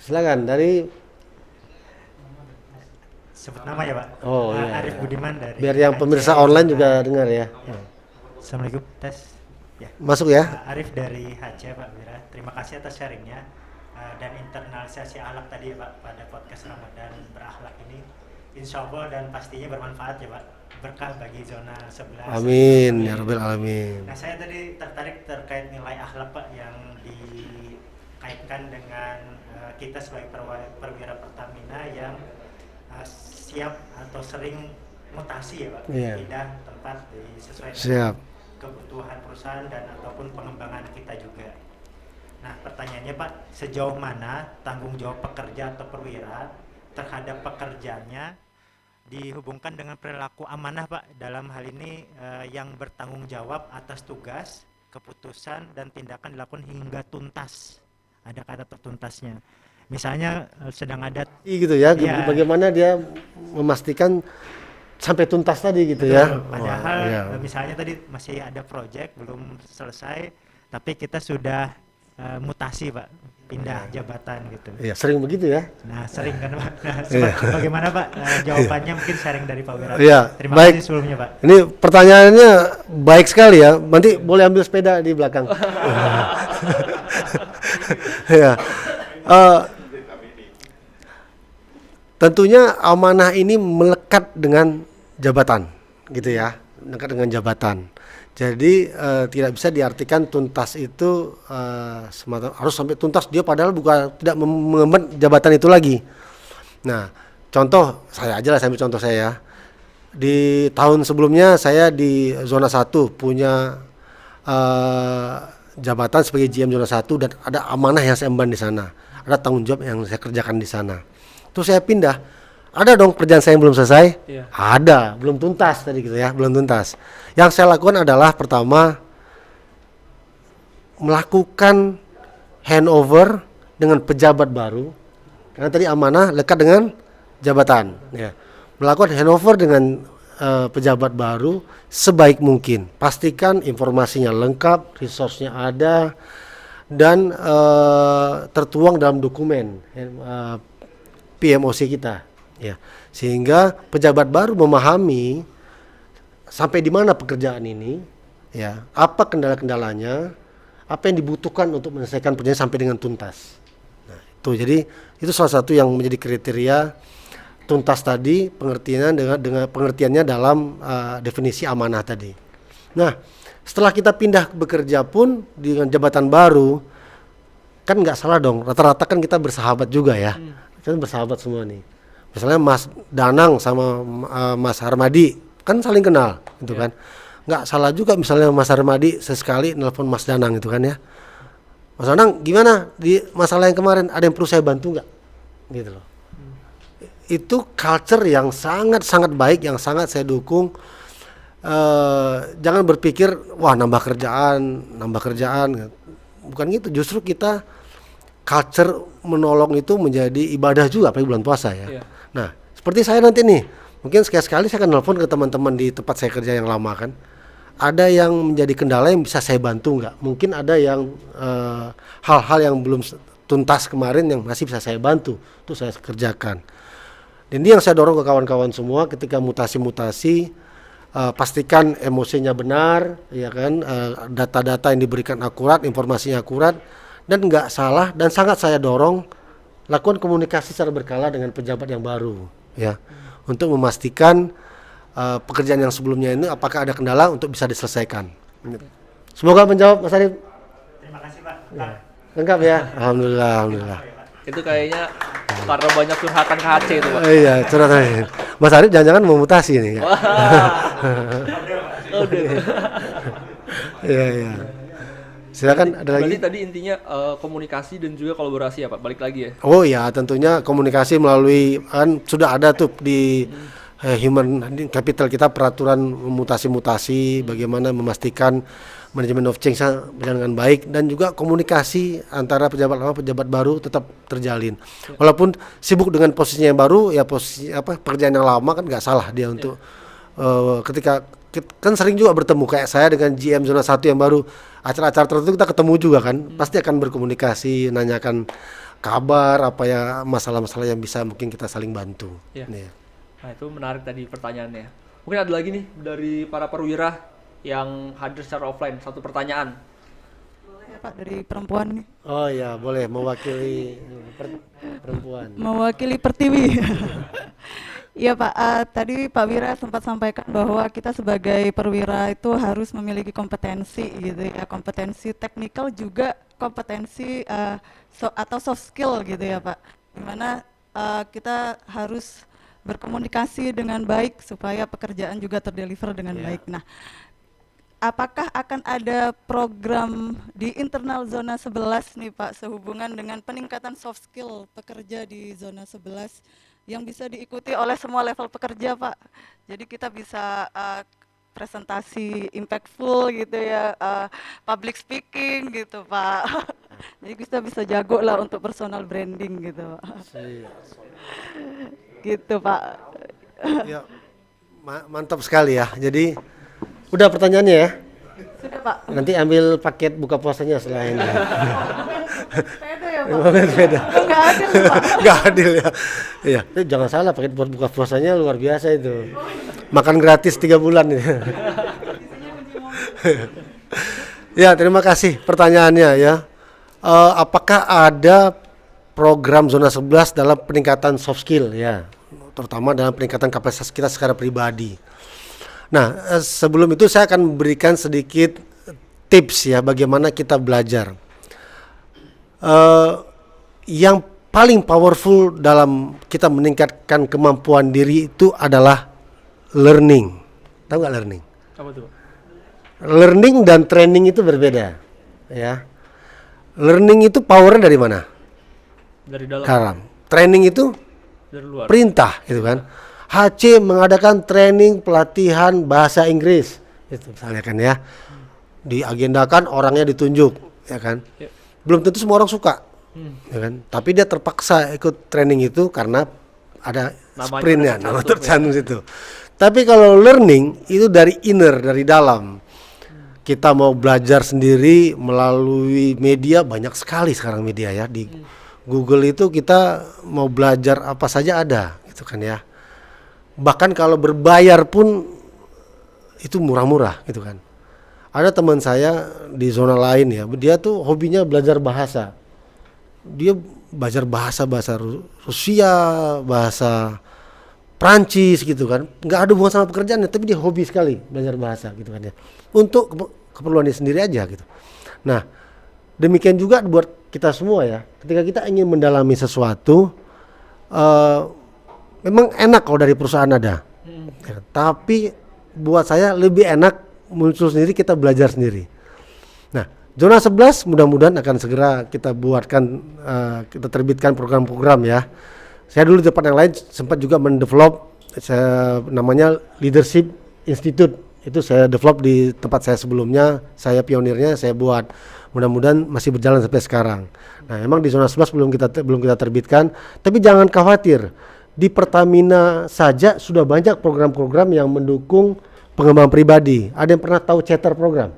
Speaker 2: Silakan dari
Speaker 3: sebut nama ya Pak.
Speaker 2: Oh iya.
Speaker 3: Arif Budiman dari.
Speaker 2: Biar yang pemirsa online juga dengar ya.
Speaker 3: Assalamualaikum, tes.
Speaker 2: Ya. Masuk ya.
Speaker 3: Arif dari HC Pak Wira. Terima kasih atas sharingnya dan internalisasi akhlak tadi ya Pak pada podcast Ramadan berakhlak ini. Insya Allah dan pastinya bermanfaat ya Pak. Berkah bagi zona 11.
Speaker 2: Amin ya Rabbil Alamin.
Speaker 3: Nah saya tadi tertarik terkait nilai akhlak Pak yang dikaitkan dengan kita sebagai perwira Pertamina yang siap atau sering mutasi ya Pak, pindah tempat sesuai dengan kebutuhan perusahaan dan ataupun pengembangan kita juga. Nah pertanyaannya Pak, sejauh mana tanggung jawab pekerja atau perwira terhadap pekerjaannya dihubungkan dengan perilaku amanah Pak, dalam hal ini yang bertanggung jawab atas tugas, keputusan dan tindakan dilakukan hingga tuntas. Ada kata tertuntasnya. Misalnya sedang ada
Speaker 2: gitu ya, bagaimana dia memastikan sampai tuntas tadi gitu. Betul, ya.
Speaker 3: Padahal misalnya tadi masih ada proyek belum selesai, tapi kita sudah mutasi Pak, pindah jabatan gitu.
Speaker 2: Iya, sering begitu ya.
Speaker 3: Nah, sering kan Pak. Nah, bagaimana Pak jawabannya, mungkin sharing dari Pak Wira. Terima kasih sebelumnya Pak.
Speaker 2: Ini pertanyaannya baik sekali ya. Nanti boleh ambil sepeda di belakang. Ya. Tentunya amanah ini melekat dengan jabatan, gitu ya, melekat dengan jabatan. Jadi tidak bisa diartikan tuntas itu harus sampai tuntas dia padahal tidak mengemban jabatan itu lagi. Nah, contoh saya aja lah, saya ambil contoh saya. Di tahun sebelumnya saya di zona 1 punya jabatan sebagai GM zona 1 dan ada amanah yang saya emban di sana. Ada tanggung jawab yang saya kerjakan di sana. Terus saya pindah, ada dong kerjaan saya yang belum selesai, ada, belum tuntas tadi gitu ya, belum tuntas. Yang saya lakukan adalah pertama melakukan handover dengan pejabat baru, karena tadi amanah lekat dengan jabatan. Ya. Melakukan handover dengan pejabat baru sebaik mungkin, pastikan informasinya lengkap, resource-nya ada dan tertuang dalam dokumen PMOC kita, ya, sehingga pejabat baru memahami sampai di mana pekerjaan ini, ya, apa kendala-kendalanya, apa yang dibutuhkan untuk menyelesaikan pekerjaan sampai dengan tuntas. Nah, itu salah satu yang menjadi kriteria tuntas tadi, pengertiannya dalam definisi amanah tadi. Nah, setelah kita pindah bekerja pun dengan jabatan baru, kan nggak salah dong, rata-rata kan kita bersahabat juga ya. Kita bersahabat semua nih. Misalnya Mas Danang sama Mas Harmadi kan saling kenal gitu kan. Nggak salah juga misalnya Mas Harmadi sesekali nelpon Mas Danang gitu kan ya. Mas Danang gimana di masalah yang kemarin, ada yang perlu saya bantu nggak? Gitu loh. Itu culture yang sangat-sangat baik, yang sangat saya dukung. jangan berpikir wah nambah kerjaan, bukan gitu. Justru kita culture menolong itu menjadi ibadah juga apalagi bulan puasa ya.
Speaker 1: Iya.
Speaker 2: Nah seperti saya nanti nih, mungkin sekali-sekali saya akan nelfon ke teman-teman di tempat saya kerja yang lama kan. Ada yang menjadi kendala yang bisa saya bantu nggak? Mungkin ada yang hal-hal yang belum tuntas kemarin yang masih bisa saya bantu, itu saya kerjakan. Dan ini yang saya dorong ke kawan-kawan semua ketika mutasi-mutasi, pastikan emosinya benar, ya kan, data-data yang diberikan akurat, informasinya akurat, dan nggak salah. Dan sangat saya dorong lakukan komunikasi secara berkala dengan pejabat yang baru, ya, untuk memastikan pekerjaan yang sebelumnya ini apakah ada kendala untuk bisa diselesaikan. Semoga menjawab, Mas Arif.
Speaker 3: Terima kasih Pak.
Speaker 2: Ya. Lengkap ya, alhamdulillah.
Speaker 1: Itu kayaknya karena banyak curhatan ke HC itu, Pak.
Speaker 2: Iya, curhat. Mas Arif jangan-jangan mau mutasi nih. Iya. Silakan, ada lagi.
Speaker 1: Berarti tadi intinya komunikasi dan juga kolaborasi ya Pak, balik lagi ya.
Speaker 2: Oh ya, tentunya komunikasi melalui kan sudah ada tuh di human capital kita peraturan mutasi-mutasi, bagaimana memastikan manajemen of change berjalan dengan baik, dan juga komunikasi antara pejabat lama pejabat baru tetap terjalin. Walaupun sibuk dengan posisinya yang baru, ya posisi pekerjaan yang lama kan nggak salah dia untuk ketika kan sering juga bertemu kayak saya dengan GM zona 1 yang baru, acara-acara tertentu kita ketemu juga kan, pasti akan berkomunikasi, nanyakan kabar apa ya, masalah-masalah yang bisa mungkin kita saling bantu.
Speaker 1: Iya.
Speaker 2: Nih.
Speaker 1: Nah itu menarik tadi pertanyaannya. Mungkin ada lagi nih dari para perwira yang hadir secara offline, satu pertanyaan.
Speaker 4: Boleh ya Pak, dari perempuan nih.
Speaker 2: Oh ya, boleh mewakili perempuan.
Speaker 4: Mewakili Pertiwi. Iya Pak, tadi Pak Wira sempat sampaikan bahwa kita sebagai perwira itu harus memiliki kompetensi gitu ya, kompetensi teknikal juga kompetensi atau soft skill gitu ya Pak. Dimana kita harus berkomunikasi dengan baik supaya pekerjaan juga terdeliver dengan baik. Nah, apakah akan ada program di internal zona 11 nih Pak sehubungan dengan peningkatan soft skill pekerja di zona 11 yang bisa diikuti oleh semua level pekerja Pak? Jadi kita bisa presentasi impactful gitu ya, public speaking gitu Pak. Jadi kita bisa jago lah untuk personal branding gitu Pak. Gitu Pak.
Speaker 2: Ya, mantap sekali ya. Jadi udah pertanyaannya ya.
Speaker 4: Sudah Pak.
Speaker 2: Nanti ambil paket buka puasanya setelah ini.
Speaker 4: Beda ya Pak.
Speaker 2: Beda.
Speaker 4: Nggak adil Pak.
Speaker 2: Nggak adil ya. Iya, jangan salah, paket buat buka puasanya luar biasa itu. Makan gratis 3 bulan ya. Ya, terima kasih pertanyaannya ya. Apakah ada program zona 11 dalam peningkatan soft skill ya, terutama dalam peningkatan kapasitas kita secara pribadi. Nah, sebelum itu saya akan memberikan sedikit tips ya bagaimana kita belajar. Yang paling powerful dalam kita meningkatkan kemampuan diri itu adalah learning. Tahu nggak learning?
Speaker 1: Apa tuh?
Speaker 2: Learning dan training itu berbeda ya. Learning itu powernya dari mana?
Speaker 1: Dari dalam.
Speaker 2: Haram. Training itu
Speaker 1: Dari luar.
Speaker 2: perintah gitu kan. HC mengadakan training pelatihan bahasa Inggris itu misalnya kan ya, diagendakan, orangnya ditunjuk ya kan.
Speaker 1: Ya.
Speaker 2: Belum tentu semua orang suka ya kan, tapi dia terpaksa ikut training itu karena ada
Speaker 1: Namanya
Speaker 2: sprintnya,
Speaker 1: udah
Speaker 2: nama
Speaker 1: tercantum,
Speaker 2: tercantum situ. Tapi kalau learning itu dari inner, dari dalam. Kita mau belajar sendiri melalui media, banyak sekali sekarang media ya, di Google itu kita mau belajar apa saja ada gitu kan ya. Bahkan kalau berbayar pun itu murah-murah gitu kan. Ada teman saya di zona lain ya, dia tuh hobinya belajar bahasa. Dia belajar bahasa Rusia, bahasa Prancis gitu kan. Nggak ada hubungan sama pekerjaannya, tapi dia hobi sekali belajar bahasa gitu kan ya. Untuk keperluannya sendiri aja gitu. Nah, demikian juga buat kita semua ya. Ketika kita ingin mendalami sesuatu, memang enak kalau dari perusahaan ada. Ya, tapi buat saya lebih enak muncul sendiri, kita belajar sendiri. Nah, zona 11 mudah-mudahan akan segera kita buatkan, kita terbitkan program-program ya. Saya dulu di tempat yang lain sempat juga mendevelop namanya Leadership Institute Itu saya develop di tempat saya sebelumnya, saya pionirnya, saya buat. Mudah-mudahan masih berjalan sampai sekarang. Nah, memang di zona 11 belum kita terbitkan, tapi jangan khawatir. Di Pertamina saja sudah banyak program-program yang mendukung pengembangan pribadi. Ada yang pernah tahu Chatter program?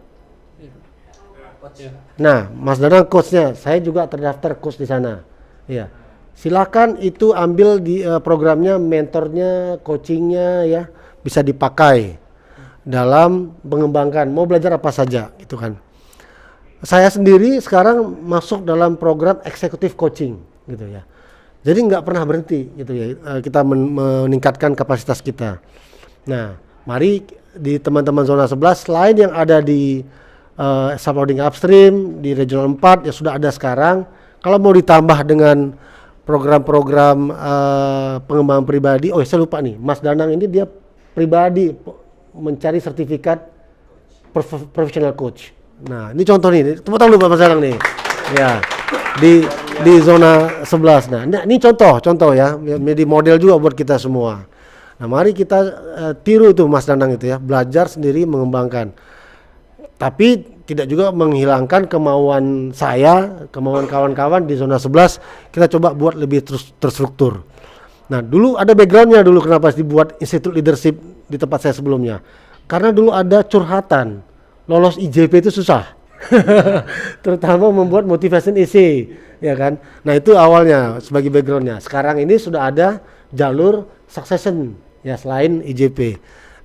Speaker 2: Nah, Mas Danang coachnya, saya juga terdaftar coach di sana. Iya. Silakan itu ambil di programnya, mentornya, coachingnya ya, bisa dipakai dalam mengembangkan. Mau belajar apa saja, gitu kan. Saya sendiri sekarang masuk dalam program executive coaching, gitu ya. Jadi nggak pernah berhenti, gitu ya. Kita meningkatkan kapasitas kita. Nah, mari di teman-teman zona 11 selain yang ada di subholding upstream di regional 4 ya sudah ada sekarang. Kalau mau ditambah dengan program-program pengembangan pribadi, saya lupa nih, Mas Danang ini dia pribadi mencari sertifikat professional coach. Nah, ini contoh nih, tepuk tangan dulu Mas Danang nih. Ya, di zona 11. Nah, ini contoh ya, menjadi model juga buat kita semua. Nah, mari kita tiru itu Mas Danang itu ya, belajar sendiri mengembangkan. Tapi tidak juga menghilangkan kemauan saya, kemauan kawan-kawan di zona 11, kita coba buat lebih terstruktur. Nah, dulu ada backgroundnya dulu kenapa dibuat Institute Leadership di tempat saya sebelumnya. Karena dulu ada curhatan, lolos IJP itu susah. Terutama membuat motivation essay, ya kan. Nah, itu awalnya sebagai backgroundnya. Sekarang ini sudah ada jalur succession ya selain IJP.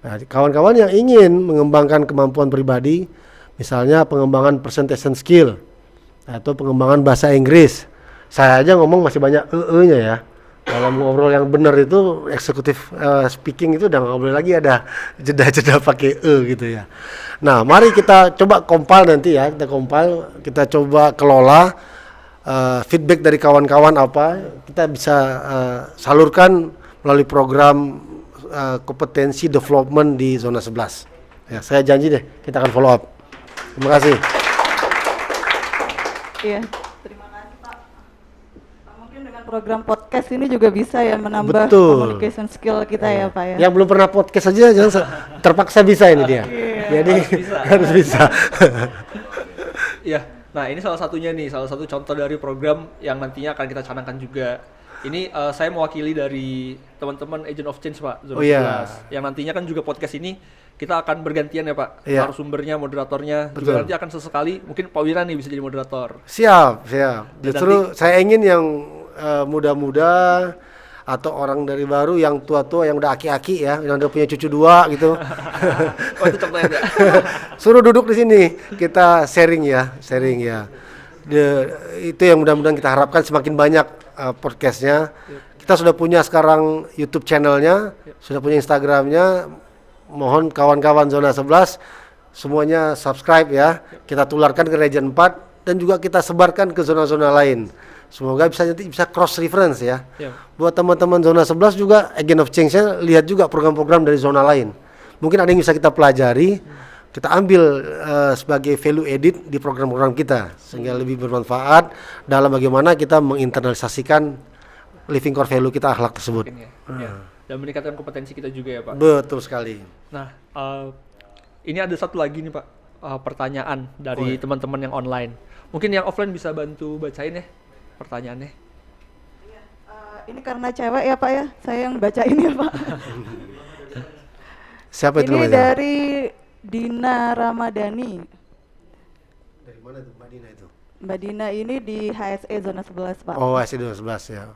Speaker 2: Nah, kawan-kawan yang ingin mengembangkan kemampuan pribadi, misalnya pengembangan presentation skill atau pengembangan bahasa Inggris. Saya aja ngomong masih banyak nya ya. Kalau ngobrol yang benar itu eksekutif speaking itu udah nggak boleh lagi ada jeda-jeda pakai gitu ya. Nah, mari kita coba compile nanti ya, kita coba kelola feedback dari kawan-kawan apa kita bisa salurkan melalui program kompetensi development di zona 11. Ya, saya janji deh kita akan follow up. Terima kasih.
Speaker 4: Iya, terima kasih Pak. Mungkin dengan program podcast ini juga bisa ya menambah communication skill kita ya Pak ya.
Speaker 2: Yang belum pernah podcast aja jangan terpaksa bisa ini dia. Jadi harus bisa.
Speaker 1: Iya. Nah, ini salah satu contoh dari program yang nantinya akan kita canangkan juga. Ini saya mewakili dari teman-teman Agent of Change Pak, Zona 11. Yang nantinya kan juga podcast ini kita akan bergantian ya Pak, narasumbernya, moderatornya.
Speaker 2: Betul.
Speaker 1: Juga nanti akan sesekali mungkin Pak Wira nih bisa jadi moderator.
Speaker 2: Siap. Justru saya ingin yang muda-muda atau orang dari baru, yang tua-tua, yang udah aki-aki ya, yang udah punya cucu 2 gitu.
Speaker 1: Oh, itu contohnya ya.
Speaker 2: Suruh duduk di sini, kita sharing ya. Itu yang mudah-mudahan kita harapkan semakin banyak podcastnya. Kita sudah punya sekarang YouTube channelnya, sudah punya Instagramnya. Mohon kawan-kawan zona 11 semuanya subscribe ya. Kita tularkan ke region 4 dan juga kita sebarkan ke zona-zona lain. Semoga bisa cross reference ya. Buat teman-teman zona 11 juga Agent of Change-nya lihat juga program-program dari zona lain. Mungkin ada yang bisa kita pelajari, kita ambil sebagai value edit di program-program kita sehingga lebih bermanfaat dalam bagaimana kita menginternalisasikan living core value kita, akhlak tersebut.
Speaker 1: Dan meningkatkan kompetensi kita juga ya Pak.
Speaker 2: Betul sekali.
Speaker 1: Nah, ini ada satu lagi nih Pak, pertanyaan dari teman-teman yang online. Mungkin yang offline bisa bantu bacain ya pertanyaannya.
Speaker 4: Ini karena cewek ya Pak ya, saya yang bacain ya Pak.
Speaker 2: Siapa itu namanya?
Speaker 4: Ini dari Dina Ramadhani.
Speaker 2: Dari mana tuh Mbak Dina itu?
Speaker 4: Mbak Dina ini di HSE zona 11 Pak.
Speaker 2: Oh, HSE zona 11 ya.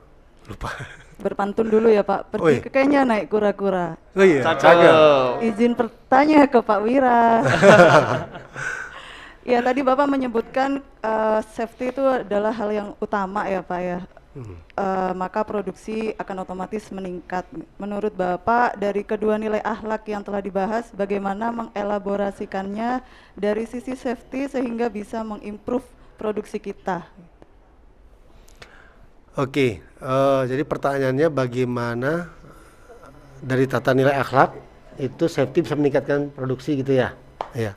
Speaker 2: Lupa.
Speaker 4: Berpantun dulu ya Pak, pergi ke Kenya naik kura-kura.
Speaker 2: Oh iya,
Speaker 4: Izin bertanya ke Pak Wira. Ya, tadi Bapak menyebutkan safety itu adalah hal yang utama ya Pak ya. Maka produksi akan otomatis meningkat. Menurut Bapak, dari kedua nilai akhlak yang telah dibahas, bagaimana mengelaborasikannya dari sisi safety sehingga bisa mengimprove produksi kita?
Speaker 2: Oke, jadi pertanyaannya bagaimana dari tata nilai akhlak itu safety bisa meningkatkan produksi gitu ya? Iya.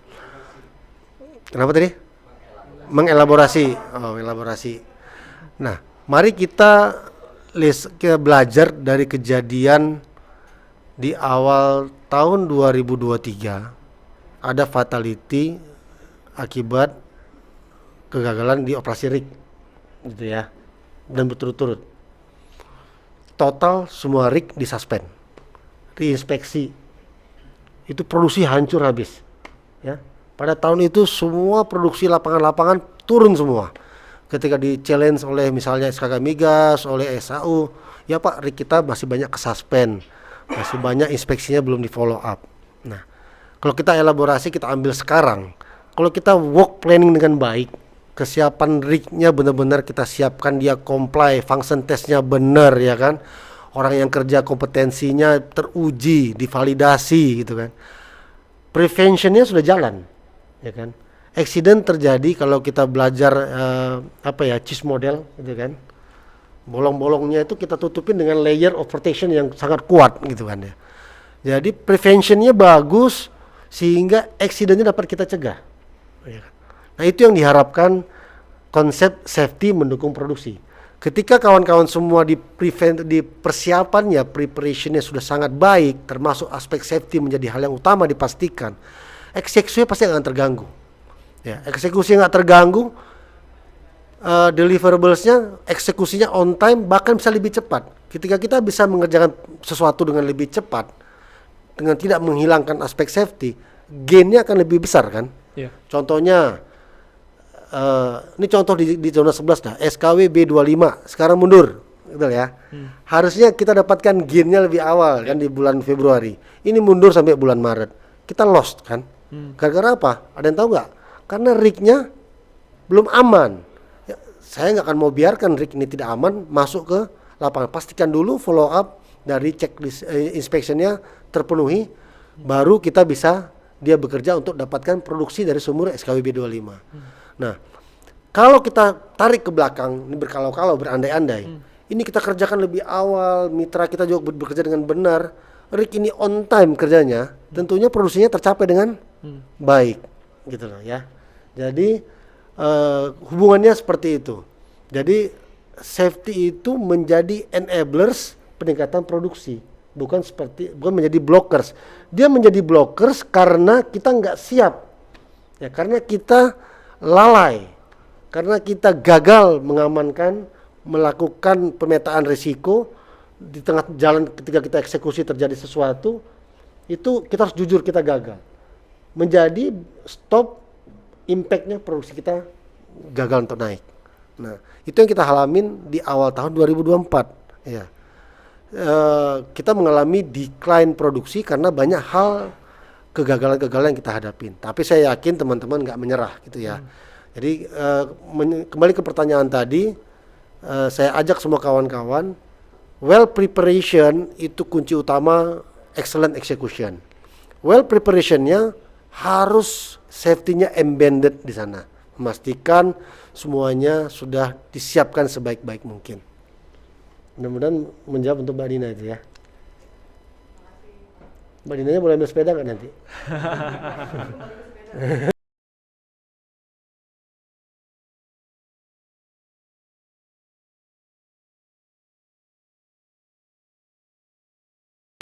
Speaker 2: Kenapa tadi? Mengelaborasi. Oh, elaborasi. Nah, mari kita belajar dari kejadian di awal tahun 2023 ada fatality akibat kegagalan di operasi rig gitu ya, dan berturut-turut total semua rig disuspend, diinspeksi, itu produksi hancur habis ya. Pada tahun itu semua produksi lapangan-lapangan turun semua ketika di challenge oleh misalnya SKK Migas, oleh SAU, ya Pak, rig kita masih banyak kesuspend, masih banyak inspeksinya belum di follow up. Nah, kalau kita elaborasi, kita ambil sekarang, kalau kita work planning dengan baik, kesiapan rignya benar-benar kita siapkan, dia comply, function testnya benar ya kan, orang yang kerja kompetensinya teruji, divalidasi gitu kan, preventionnya sudah jalan ya kan. Accident terjadi kalau kita belajar cheese model gitu kan, bolong-bolongnya itu kita tutupin dengan layer of protection yang sangat kuat gitu kan ya. Jadi preventionnya bagus sehingga accidentnya dapat kita cegah. Nah, itu yang diharapkan konsep safety mendukung produksi. Ketika kawan-kawan semua di persiapannya, preparationnya sudah sangat baik, termasuk aspek safety menjadi hal yang utama dipastikan, eksekusinya pasti akan terganggu. Ya, eksekusi nggak terganggu, deliverablesnya, eksekusinya on time, bahkan bisa lebih cepat. Ketika kita bisa mengerjakan sesuatu dengan lebih cepat, dengan tidak menghilangkan aspek safety, gainnya akan lebih besar kan.
Speaker 1: Iya.
Speaker 2: Contohnya, ini contoh di zona 11 dah, SKW B25 sekarang mundur, gitu ya. Harusnya kita dapatkan gainnya lebih awal kan di bulan Februari. Ini mundur sampai bulan Maret. Kita lost kan. Gara-gara apa? Ada yang tahu nggak? Karena rignya belum aman. Ya, saya nggak akan mau biarkan rig ini tidak aman masuk ke lapangan. Pastikan dulu follow up dari checklist inspeksinya terpenuhi, baru kita bisa dia bekerja untuk dapatkan produksi dari sumur SKW B25. Nah, kalau kita tarik ke belakang, ini berkalau-kalau, berandai-andai, ini kita kerjakan lebih awal, mitra kita juga bekerja dengan benar, rig ini on time kerjanya, tentunya produksinya tercapai dengan baik, gitu loh ya. Jadi hubungannya seperti itu. Jadi safety itu menjadi enablers peningkatan produksi, bukan menjadi blockers. Dia menjadi blockers karena kita nggak siap, ya, karena kita lalai, karena kita gagal mengamankan, melakukan pemetaan risiko di tengah jalan. Ketika kita eksekusi terjadi sesuatu, itu kita harus jujur, kita gagal, menjadi stop impactnya, produksi kita gagal untuk naik. Nah, itu yang kita alamin di awal tahun 2024 ya. Kita mengalami decline produksi karena banyak hal kegagalan-kegagalan yang kita hadapin. Tapi saya yakin teman-teman nggak menyerah gitu ya. Jadi kembali ke pertanyaan tadi, saya ajak semua kawan-kawan, well preparation itu kunci utama excellent execution. Well preparationnya harus safety-nya embedded di sana, memastikan semuanya sudah disiapkan sebaik-baik mungkin. Mudah-mudahan menjawab untuk Mbak Dina itu ya. Mbak Dinanya boleh ambil sepeda nggak nanti?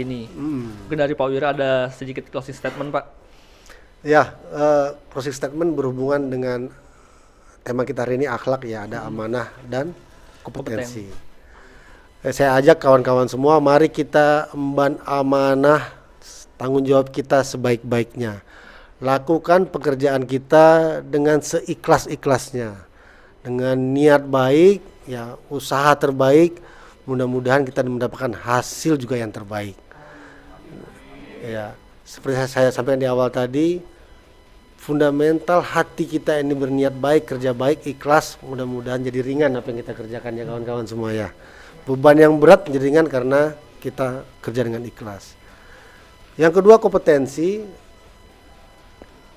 Speaker 1: Ini mungkin dari Pak Wira ada sedikit closing statement, Pak.
Speaker 2: Ya, closing statement berhubungan dengan tema kita hari ini, akhlak ya, ada amanah dan kompetensi. Saya ajak kawan-kawan semua, mari kita emban amanah tanggung jawab kita sebaik-baiknya. Lakukan pekerjaan kita dengan seikhlas-ikhlasnya, dengan niat baik, ya, usaha terbaik. Mudah-mudahan kita mendapatkan hasil juga yang terbaik. Ya, seperti saya sampaikan di awal tadi, fundamental hati kita ini berniat baik, kerja baik, ikhlas. Mudah-mudahan jadi ringan apa yang kita kerjakan ya kawan-kawan semua ya. Beban yang berat menjadi ringan karena kita kerja dengan ikhlas. Yang kedua, kompetensi.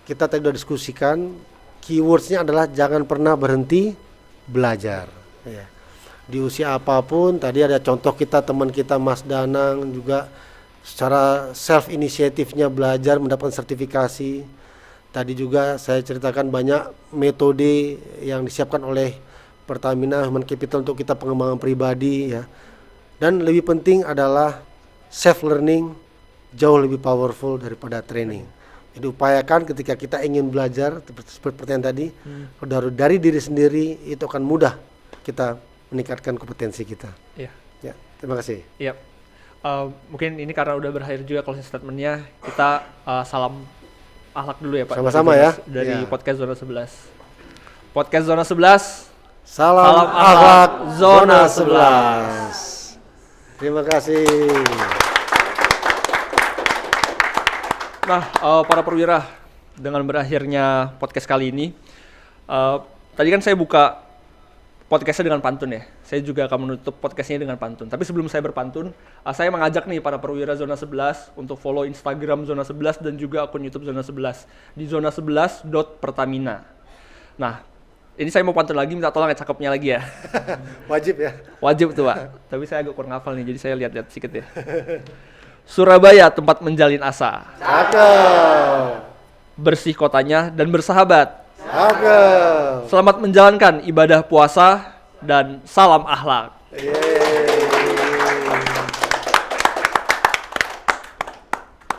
Speaker 2: Kita tadi sudah diskusikan, keywordsnya adalah jangan pernah berhenti belajar ya. Di usia apapun, tadi ada contoh kita, teman kita Mas Danang juga secara self inisiatifnya belajar mendapatkan sertifikasi. Tadi juga saya ceritakan banyak metode yang disiapkan oleh Pertamina Human Capital untuk kita pengembangan pribadi ya. Dan lebih penting adalah self learning jauh lebih powerful daripada training. Jadi upayakan ketika kita ingin belajar seperti pertanyaan tadi, dari diri sendiri itu akan mudah kita meningkatkan kompetensi kita.
Speaker 1: Iya.
Speaker 2: Ya, terima kasih.
Speaker 1: Iya. Mungkin ini karena udah berakhir juga closing statement-nya, kita salam akhlak dulu ya Pak.
Speaker 2: Sama-sama ya.
Speaker 1: Dari
Speaker 2: Ya.
Speaker 1: podcast Zona 11. Podcast Zona 11.
Speaker 2: Salam akhlak Zona 11. Terima kasih.
Speaker 1: Nah, para perwira, dengan berakhirnya podcast kali ini, tadi kan saya buka podcastnya dengan pantun ya. Saya juga akan menutup podcastnya dengan pantun. Tapi sebelum saya berpantun, saya mengajak nih para perwira Zona 11 untuk follow Instagram Zona 11 dan juga akun YouTube Zona 11 di zona11.pertamina. Nah, ini saya mau pantun lagi, minta tolong ya cakepnya lagi ya.
Speaker 2: Wajib ya.
Speaker 1: Wajib tuh Pak. Tapi saya agak kurang hafal nih, jadi saya lihat-lihat sedikit ya. Surabaya tempat menjalin asa.
Speaker 2: Cakep.
Speaker 1: Bersih kotanya dan bersahabat.
Speaker 2: Cakep.
Speaker 1: Selamat menjalankan ibadah puasa dan salam akhlak.
Speaker 2: Yeay.